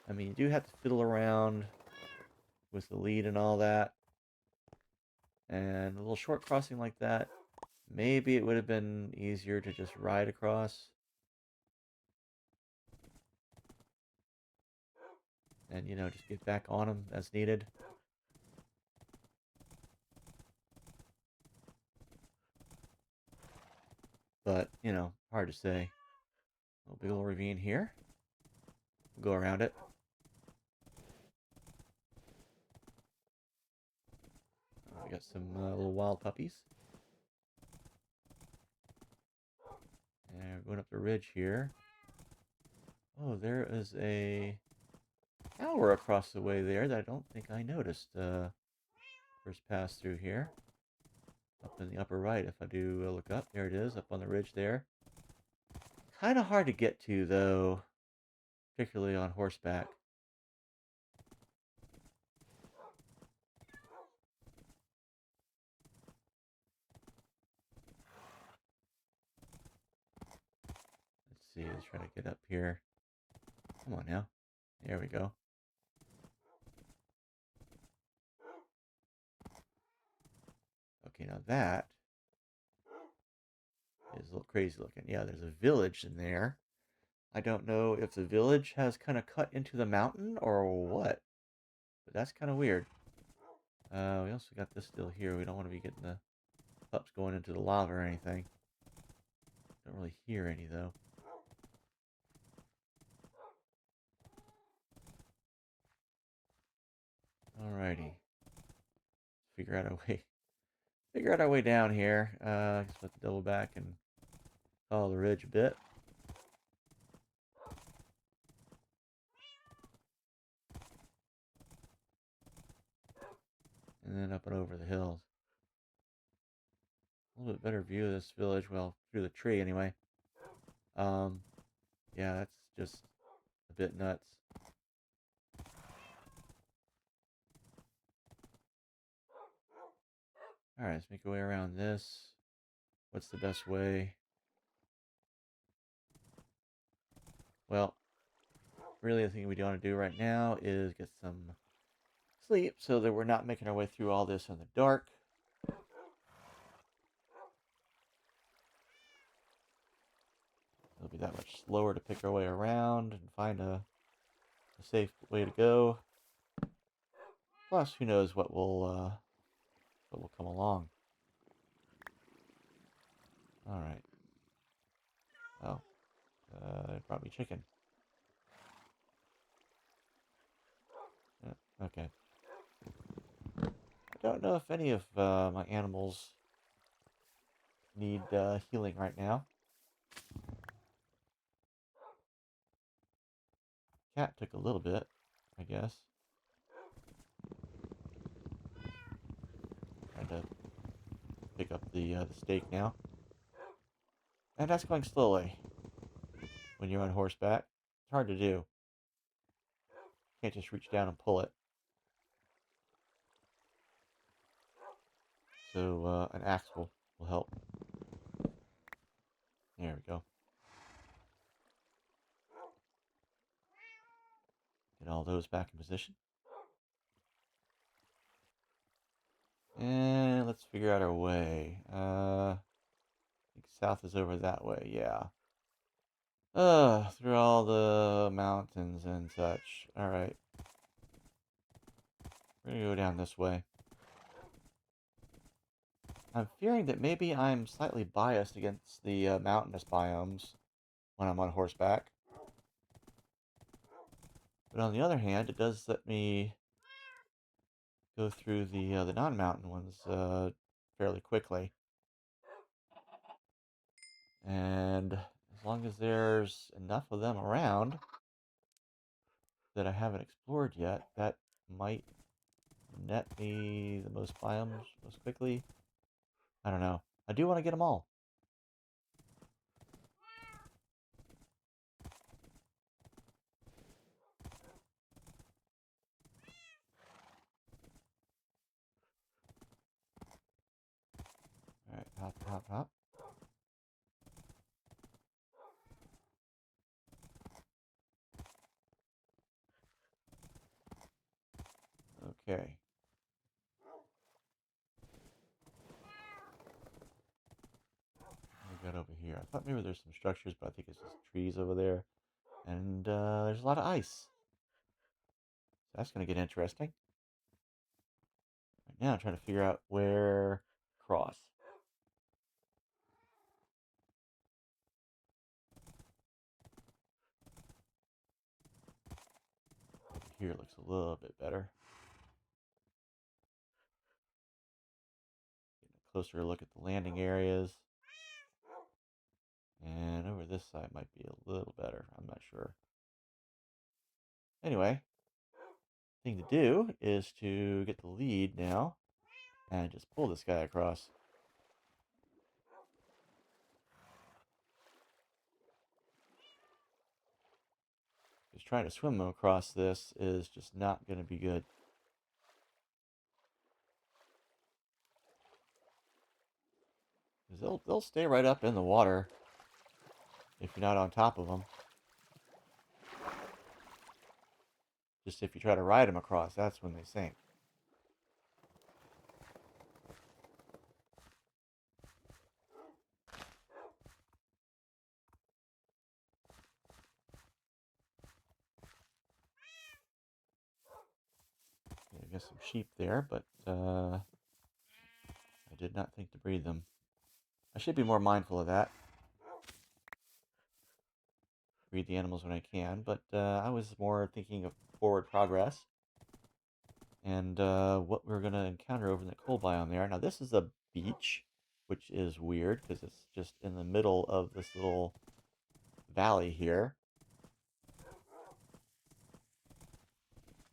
I mean, you do have to fiddle around with the lead and all that. And a little short crossing like that, maybe it would have been easier to just ride across. And, you know, just get back on them as needed. But, you know, hard to say. A big old ravine here. We'll go around it. We got some little wild puppies. And we're going up the ridge here. Oh, there is a tower across the way there that I don't think I noticed first pass through here. Up in the upper right, if I do look up. There it is, up on the ridge there. Kind of hard to get to, though, particularly on horseback. Let's see, let's try to get up here. Come on now. There we go. Okay, now that is a little crazy looking. Yeah, there's a village in there. I don't know if the village has kind of cut into the mountain or what, but that's kind of weird. We also got this still here. We don't want to be getting the pups going into the lava or anything. Don't really hear any, though. Alrighty. Figure out our way down here. I guess we'll have to double back and follow the ridge a bit. And then up and over the hills. A little bit better view of this village, well, through the tree anyway. Yeah, that's just a bit nuts. Alright, let's make our way around this. What's the best way? Well, really the thing we want to do right now is get some sleep so that we're not making our way through all this in the dark. It'll be that much slower to pick our way around and find a safe way to go. Plus, who knows what will come along. All right. Oh, it brought me chicken. Okay. I don't know if any of my animals need healing right now. Cat took a little bit, I guess. Trying to pick up the steak now. And that's going slowly when you're on horseback. It's hard to do. Can't just reach down and pull it. So an axe will help. There we go. Get all those back in position. And let's figure out our way. I think south is over that way, yeah. Through all the mountains and such. Alright. We're gonna go down this way. I'm fearing that maybe I'm slightly biased against the mountainous biomes when I'm on horseback. But on the other hand, it does let me go through the non-mountain ones fairly quickly. And as long as there's enough of them around that I haven't explored yet, that might net me the most biomes most quickly. I don't know. I do want to get them all. Alright, hop, hop, hop. Okay. What we got over here? I thought maybe there's some structures, but I think it's just trees over there. And there's a lot of ice. So that's going to get interesting. Right now I'm trying to figure out where to cross. Over here looks a little bit better. Getting a closer look at the landing areas. And over this side might be a little better. I'm not sure. Anyway, thing to do is to get the lead now and just pull this guy across. Because trying to swim across this is just not going to be good. Because they'll stay right up in the water if you're not on top of them. Just if you try to ride them across, that's when they sink. Yeah, I guess some sheep there, but I did not think to breed them. I should be more mindful of that. Breed the animals when I can, but I was more thinking of forward progress and what we're going to encounter over in the coal biome there. Now, this is a beach, which is weird because it's just in the middle of this little valley here.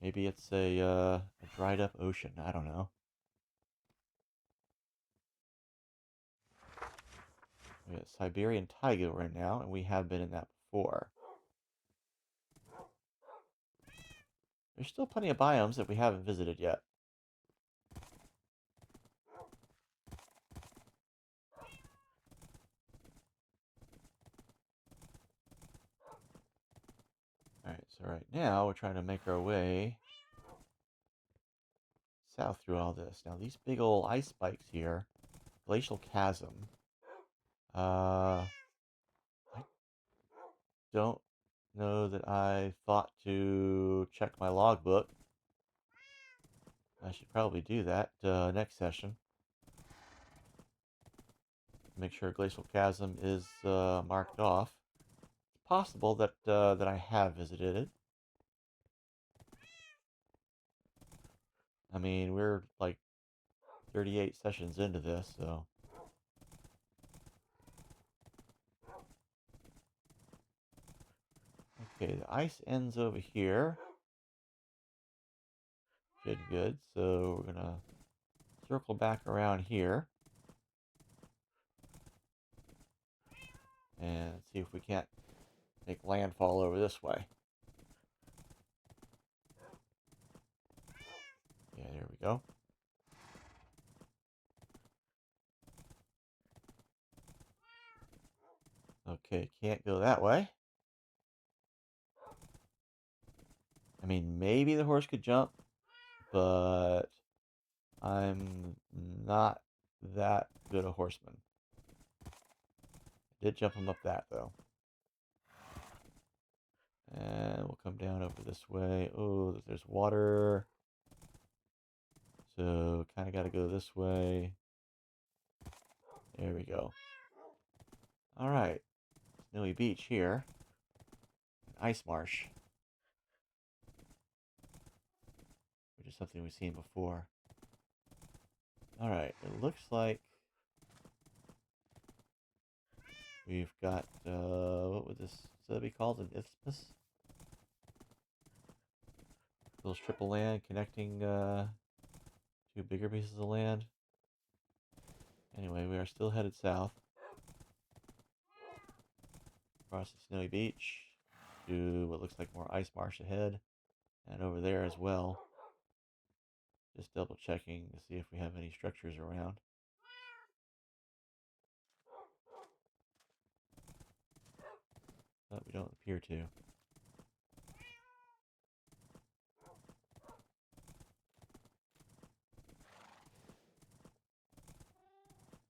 Maybe it's a dried up ocean. I don't know. We got Siberian taiga right now, and we have been in that before. There's still plenty of biomes that we haven't visited yet. Alright, so right now we're trying to make our way south through all this. Now these big old ice spikes here, glacial chasm. I don't know that I thought to check my logbook. I should probably do that next session. Make sure glacial chasm is marked off. It's possible that that I have visited it. I mean, we're like 38 sessions into this, so. Okay, the ice ends over here. Good, good. So we're gonna circle back around here and see if we can't make landfall over this way. Yeah, there we go. Okay, can't go that way. I mean, maybe the horse could jump, but I'm not that good a horseman. Did jump him up that, though. And we'll come down over this way. Oh, there's water. So, kind of got to go this way. There we go. All right. Snowy beach here. Ice marsh. Which is something we've seen before. All right. It looks like we've got, what would this be called? An isthmus? Little strip of land connecting two bigger pieces of land. Anyway, we are still headed south. Across the snowy beach to what looks like more ice marsh ahead. And over there as well. Just double checking to see if we have any structures around. But we don't appear to.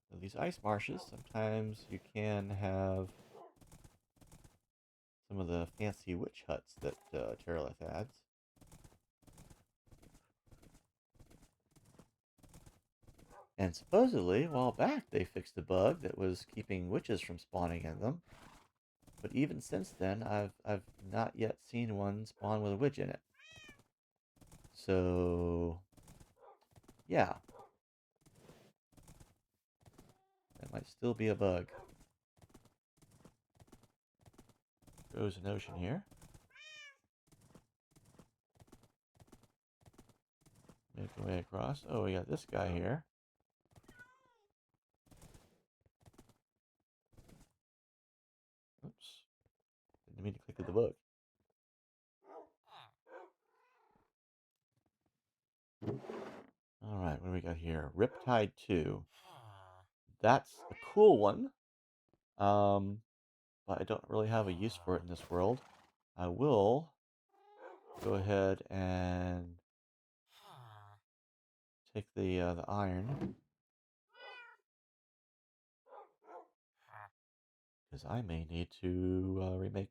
So these ice marshes, sometimes you can have some of the fancy witch huts that Terralith adds. And supposedly, a while back, they fixed a bug that was keeping witches from spawning in them. But even since then, I've not yet seen one spawn with a witch in it. So, yeah. That might still be a bug. Goes an ocean here. Make our way across. Oh, we got this guy here. Oops. Didn't mean to click the book. Alright, what do we got here? Riptide 2. That's a cool one. But I don't really have a use for it in this world. I will go ahead and take the iron. Because I may need to remake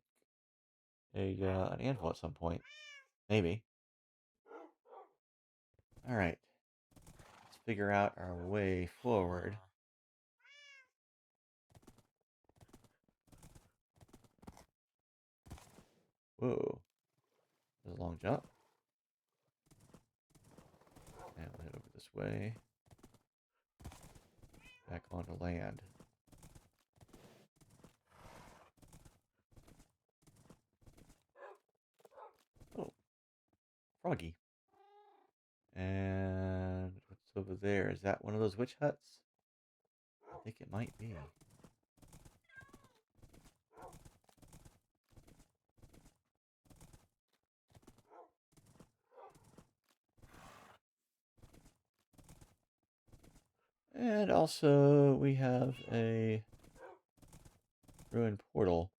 an anvil at some point. Maybe. Alright. Let's figure out our way forward. Whoa. There's a long jump. And we'll head over this way. Back onto land. Oh. Froggy. And what's over there? Is that one of those witch huts? I think it might be. And also, we have a ruined portal.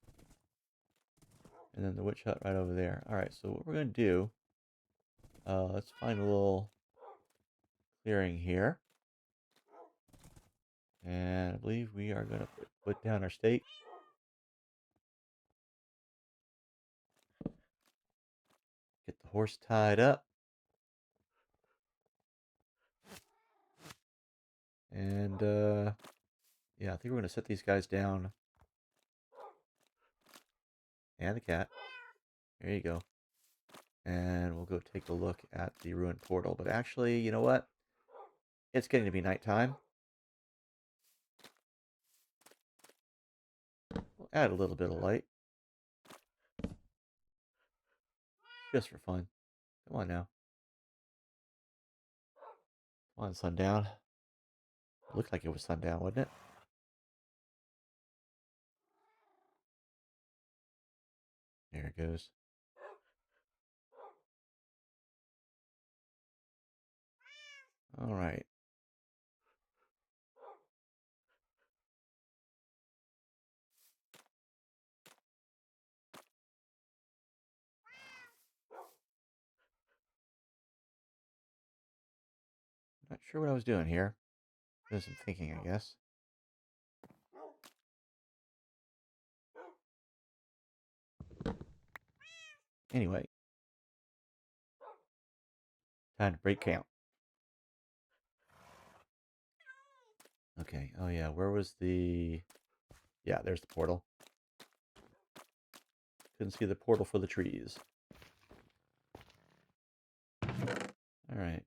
And then the witch hut right over there. Alright, so what we're going to do, let's find a little clearing here. And I believe we are going to put down our stake. Get the horse tied up. And, yeah, I think we're going to set these guys down. And the cat. There you go. And we'll go take a look at the ruined portal. But actually, you know what? It's getting to be nighttime. We'll add a little bit of light. Just for fun. Come on now. Come on, sundown. It looked like it was sundown, wouldn't it? There it goes. All right. Not sure what I was doing here. Doing some thinking, I guess. Anyway, time to break camp. Okay, oh yeah, where was the... Yeah, there's the portal. Couldn't see the portal for the trees. Alright.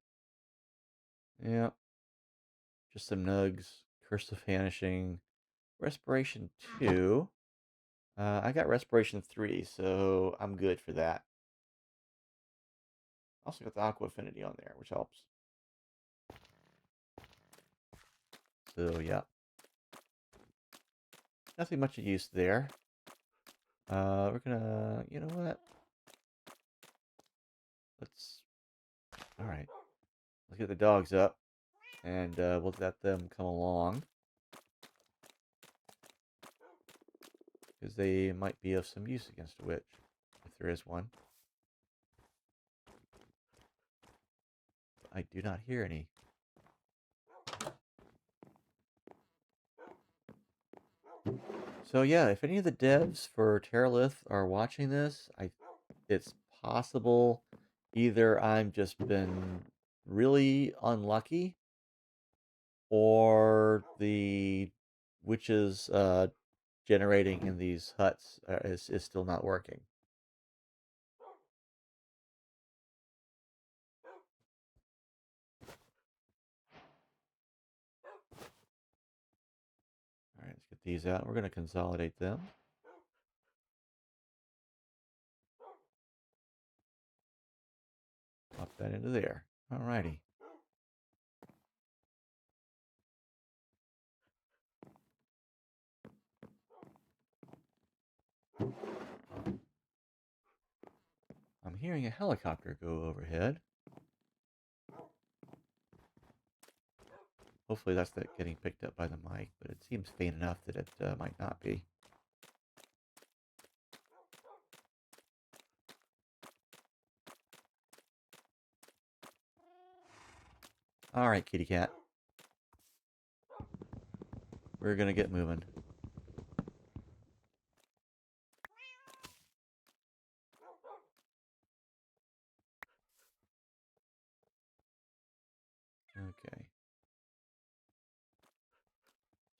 Yeah. Just some nugs. Curse of Vanishing. Respiration 2. I got Respiration 3, so I'm good for that. Also got the Aqua Affinity on there, which helps. So, yeah. Nothing much of use there. We're gonna... You know what? Let's... Alright. Let's get the dogs up. And we'll let them come along. Because they might be of some use against a witch. If there is one. I do not hear any. So yeah, if any of the devs for Terralith are watching this, it's possible either I'm just been really unlucky or the witches generating in these huts is still not working. All right, let's get these out. We're going to consolidate them. Pop that into there. All righty. I'm hearing a helicopter go overhead. Hopefully that's not getting picked up by the mic, but it seems faint enough that it might not be. All right, kitty cat. We're going to get moving. Okay.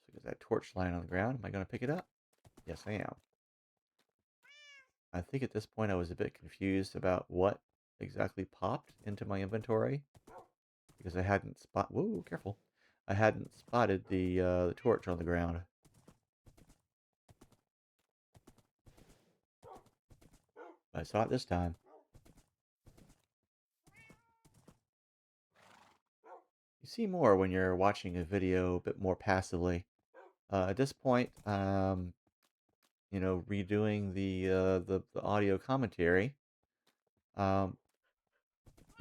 So there's that torch lying on the ground. Am I going to pick it up? Yes, I am. I think at this point I was a bit confused about what exactly popped into my inventory because I hadn't Whoa, careful! I hadn't spotted the torch on the ground. I saw it this time. You see more when you're watching a video a bit more passively. At this point, you know, redoing the audio commentary.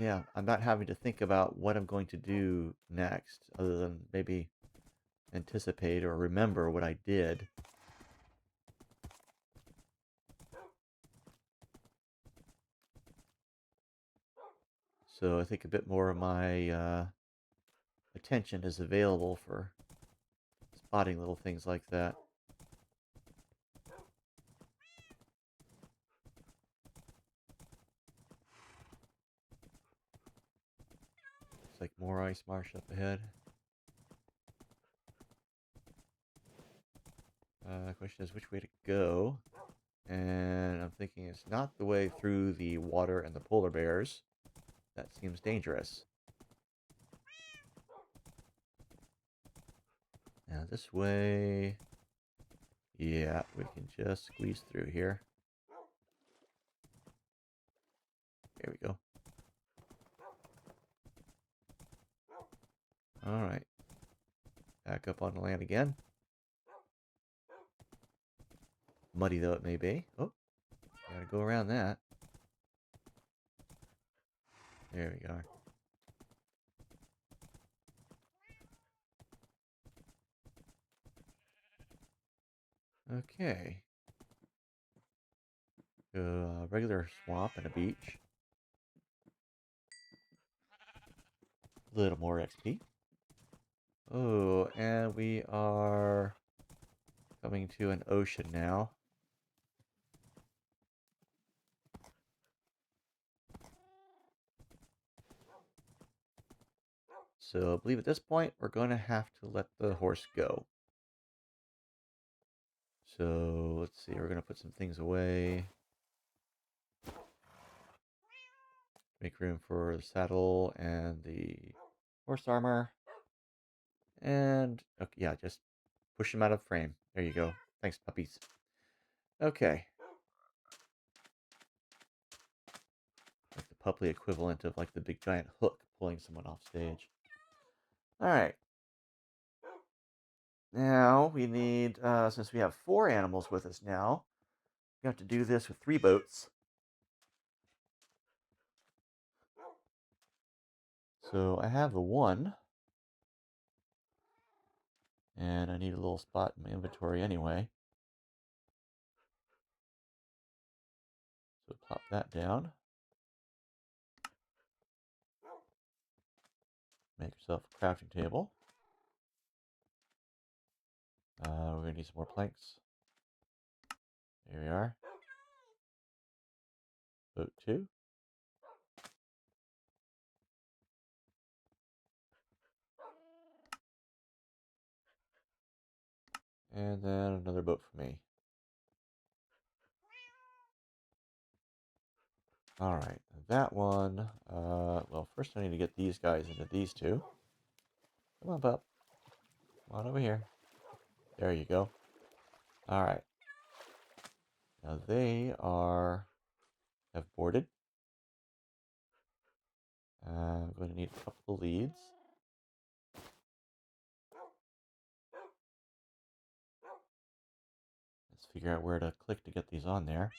Yeah, I'm not having to think about what I'm going to do next, other than maybe anticipate or remember what I did. So I think a bit more of my attention is available for spotting little things like that. It's like more ice marsh up ahead. The question is which way to go. And I'm thinking it's not the way through the water and the polar bears. That seems dangerous. Now this way... Yeah, we can just squeeze through here. There we go. Alright. Back up on the land again. Muddy though it may be. Oh, gotta go around that. There we go. Okay. Regular swamp and a beach. A little more XP. Oh, and we are coming to an ocean now. So I believe at this point, we're going to have to let the horse go. So let's see, we're going to put some things away. Make room for the saddle and the horse armor. And, okay, yeah, just push him out of frame. There you go. Thanks, puppies. Okay. Like the puppy equivalent of like the big giant hook pulling someone off stage. Alright. Now we need, since we have 4 animals with us now, we have to do this with 3 boats. So I have the 1. And I need a little spot in my inventory anyway. So plop that down. Make yourself a crafting table. We're going to need some more planks. There we are. Boat 2. And then another boat for me. Alright, that one, well, first I need to get these guys into these 2. Come on, pup. Come on over here. There you go. Alright. Now they have boarded. I'm going to need a couple of leads. Let's figure out where to click to get these on there.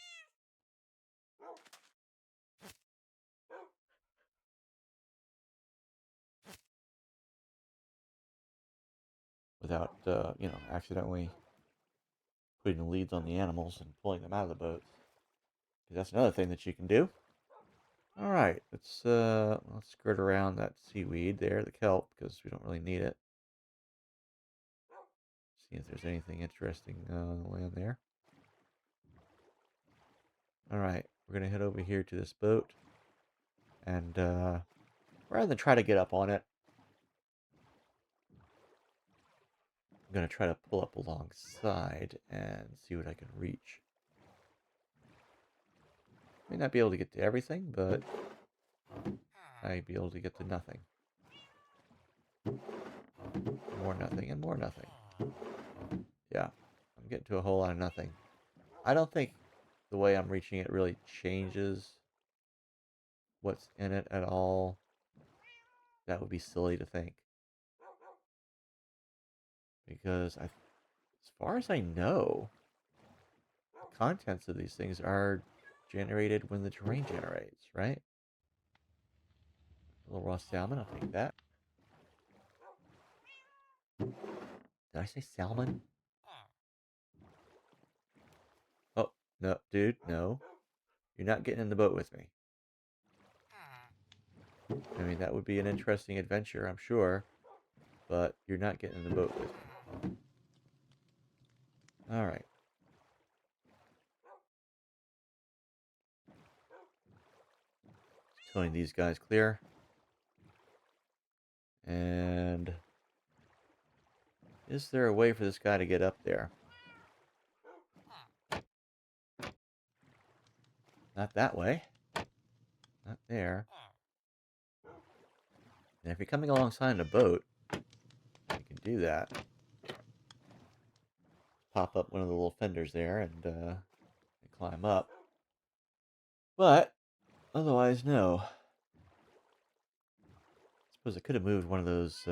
Without, accidentally putting the leads on the animals and pulling them out of the boats. Because that's another thing that you can do. Alright, let's skirt around that seaweed there, the kelp, because we don't really need it. See if there's anything interesting on the land there. Alright, we're going to head over here to this boat. And rather than try to get up on it, I'm going to try to pull up alongside and see what I can reach. May not be able to get to everything, but I'd be able to get to nothing. More nothing and more nothing. Yeah, I'm getting to a whole lot of nothing. I don't think the way I'm reaching it really changes what's in it at all. That would be silly to think. Because as far as I know, the contents of these things are generated when the terrain generates, right? A little raw salmon, I'll take that. Did I say salmon? Oh, no, dude, no. You're not getting in the boat with me. I mean, that would be an interesting adventure, I'm sure. But you're not getting in the boat with me. Alright. Towing these guys clear. And is there a way for this guy to get up there? Not that way. Not there. And if you're coming alongside a boat, you can do that. Pop up one of the little fenders there and climb up. But otherwise, no. I suppose I could have moved one of those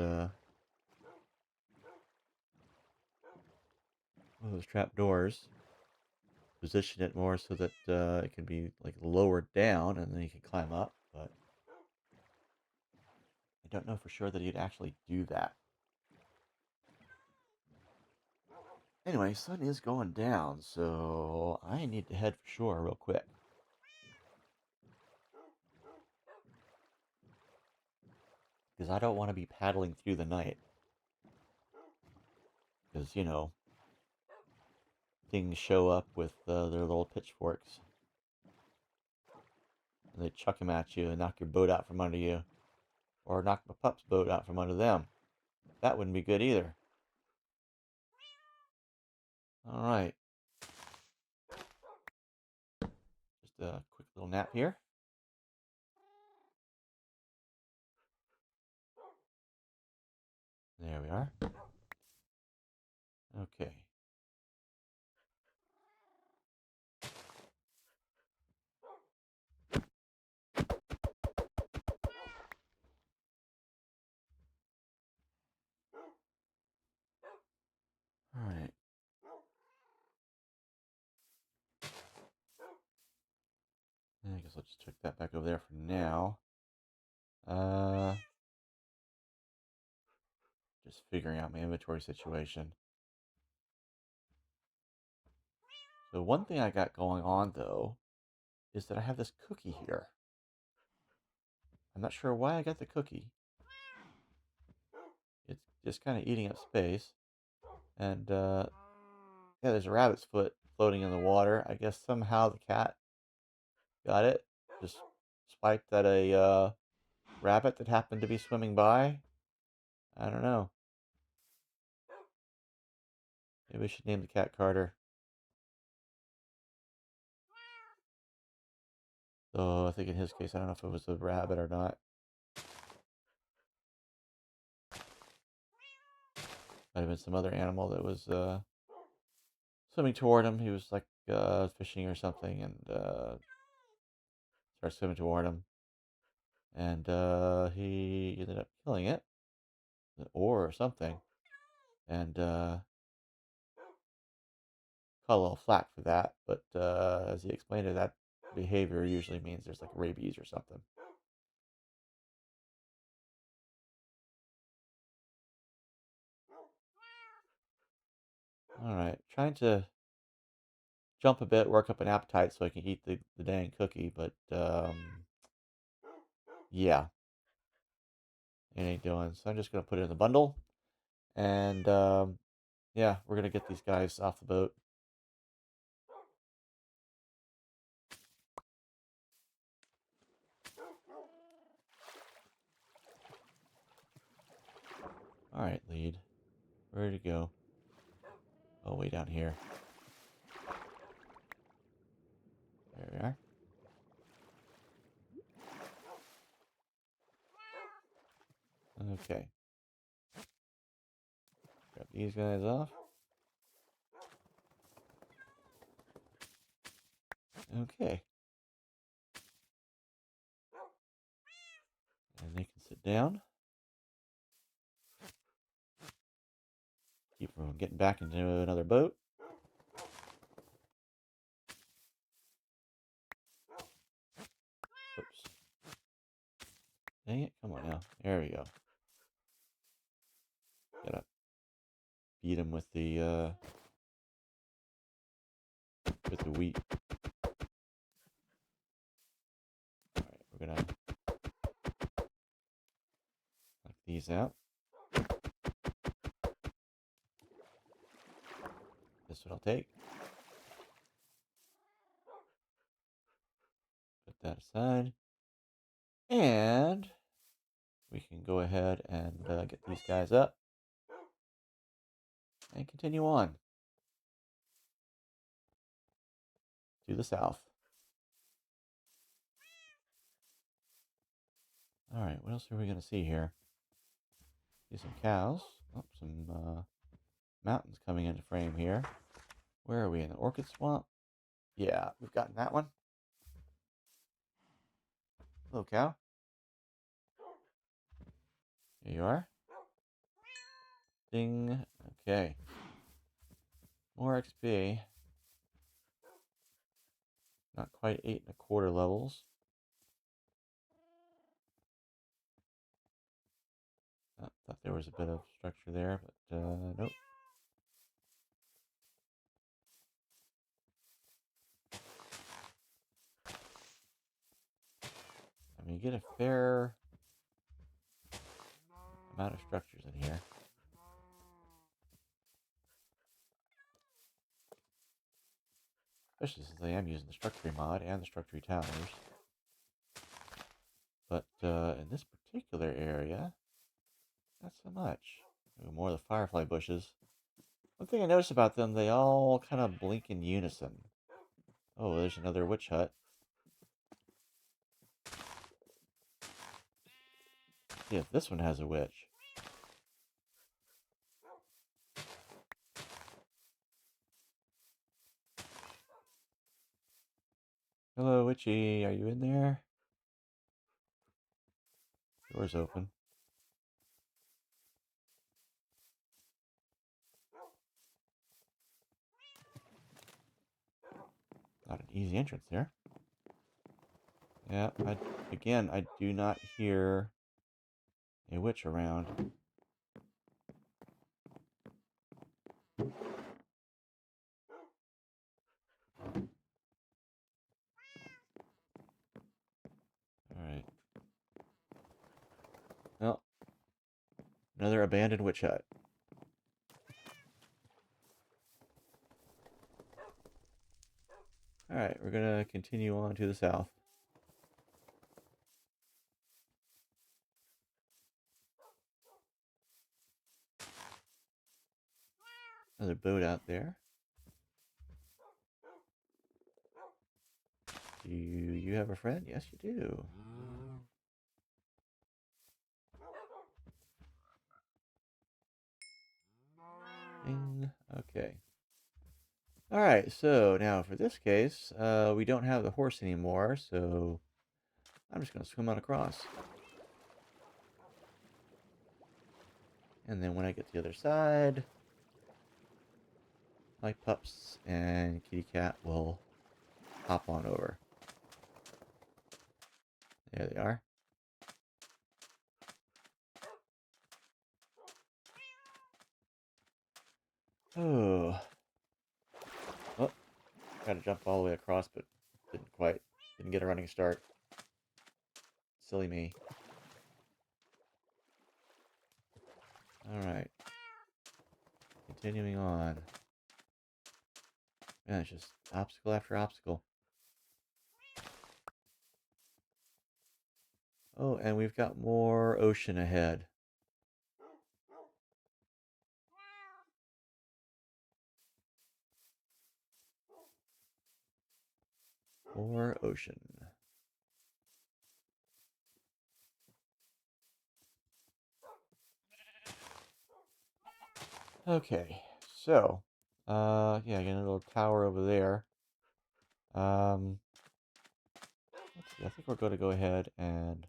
trap doors. Position it more so that it can be like lowered down and then you can climb up, but I don't know for sure that you'd actually do that. Anyway, sun is going down, so I need to head for shore real quick. because I don't want to be paddling through the night. Because, you know, things show up with their little pitchforks. And they chuck them at you and knock your boat out from under you. Or knock my pup's boat out from under them. That wouldn't be good either. Alright. Just a quick little nap here. There we are. Okay. Alright. I guess I'll just check that back over there for now. Just figuring out my inventory situation. So one thing I got going on, though, is that I have this cookie here. I'm not sure why I got the cookie. It's just kind of eating up space. And, yeah, there's a rabbit's foot floating in the water. I guess somehow the cat got it. Just swiped at a rabbit that happened to be swimming by. I don't know. Maybe we should name the cat Carter. So I think in his case, I don't know if it was a rabbit or not. Might have been some other animal that was swimming toward him. He was like fishing or something, and started swimming toward him. And he ended up killing it, or something, and caught a little flack for that. But as he explained it, that behavior usually means there's like rabies or something. All right, trying to jump a bit, work up an appetite so I can eat the dang cookie, but yeah, it ain't doing. So I'm just gonna put it in the bundle, and yeah, we're gonna get these guys off the boat. All right, lead, where to go? Oh, way down here. There we are. Okay. Grab these guys off. Okay. And they can sit down. Keep from getting back into another boat. Oops. Dang it. Come on now. There we go. Gotta beat him with the wheat. Alright, we're gonna knock these out. This what I'll take. Put that aside. And we can go ahead and get these guys up. And continue on. To the south. Alright, what else are we going to see here? See some cows. Oh, some mountains coming into frame here. Where are we? In the orchid swamp? Yeah, we've gotten that one. Hello, cow. Here you are. Ding. Okay. More XP. Not quite 8.25 levels. I thought there was a bit of structure there, but nope. I mean, you get a fair amount of structures in here. Especially since I am using the Structory mod and the Structory Towers. But in this particular area, not so much. More of the firefly bushes. One thing I noticed about them, they all kind of blink in unison. Oh, there's another witch hut. See if this one has a witch. Hello, witchy. Are you in there? Door's open. Not an easy entrance there. Yeah, again, I do not hear a witch around. Alright. Well, another abandoned witch hut. Alright, we're gonna continue on to the south. Another boat out there. Do you have a friend? Yes, you do. Ding. Okay. Alright, so now for this case, we don't have the horse anymore, so I'm just going to swim on across. And then when I get to the other side, my pups and kitty cat will hop on over. There they are. Oh. Oh, gotta jump all the way across, but didn't get a running start. Silly me. Alright. Continuing on. Man, it's just obstacle after obstacle. Oh, and we've got more ocean ahead. More ocean. Okay, so, yeah, again, a little tower over there. Let's see, I think we're going to go ahead and,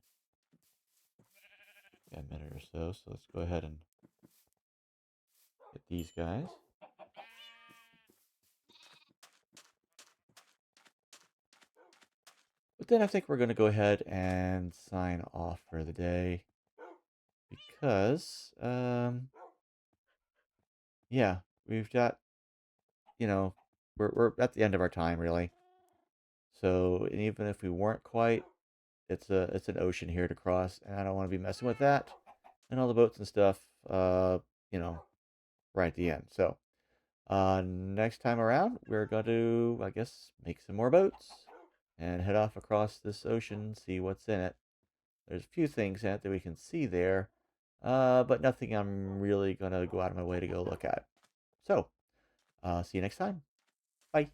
yeah, a minute or so let's go ahead and get these guys. But then I think we're going to go ahead and sign off for the day. Because, yeah, we've got, we're at the end of our time, really. So, and even if we weren't quite, it's an ocean here to cross, and I don't want to be messing with that. And all the boats and stuff, you know, right at the end. So, next time around, we're going to, I guess, make some more boats and head off across this ocean, see what's in it. There's a few things in it that we can see there, but nothing I'm really going to go out of my way to go look at. So, see you next time. Bye.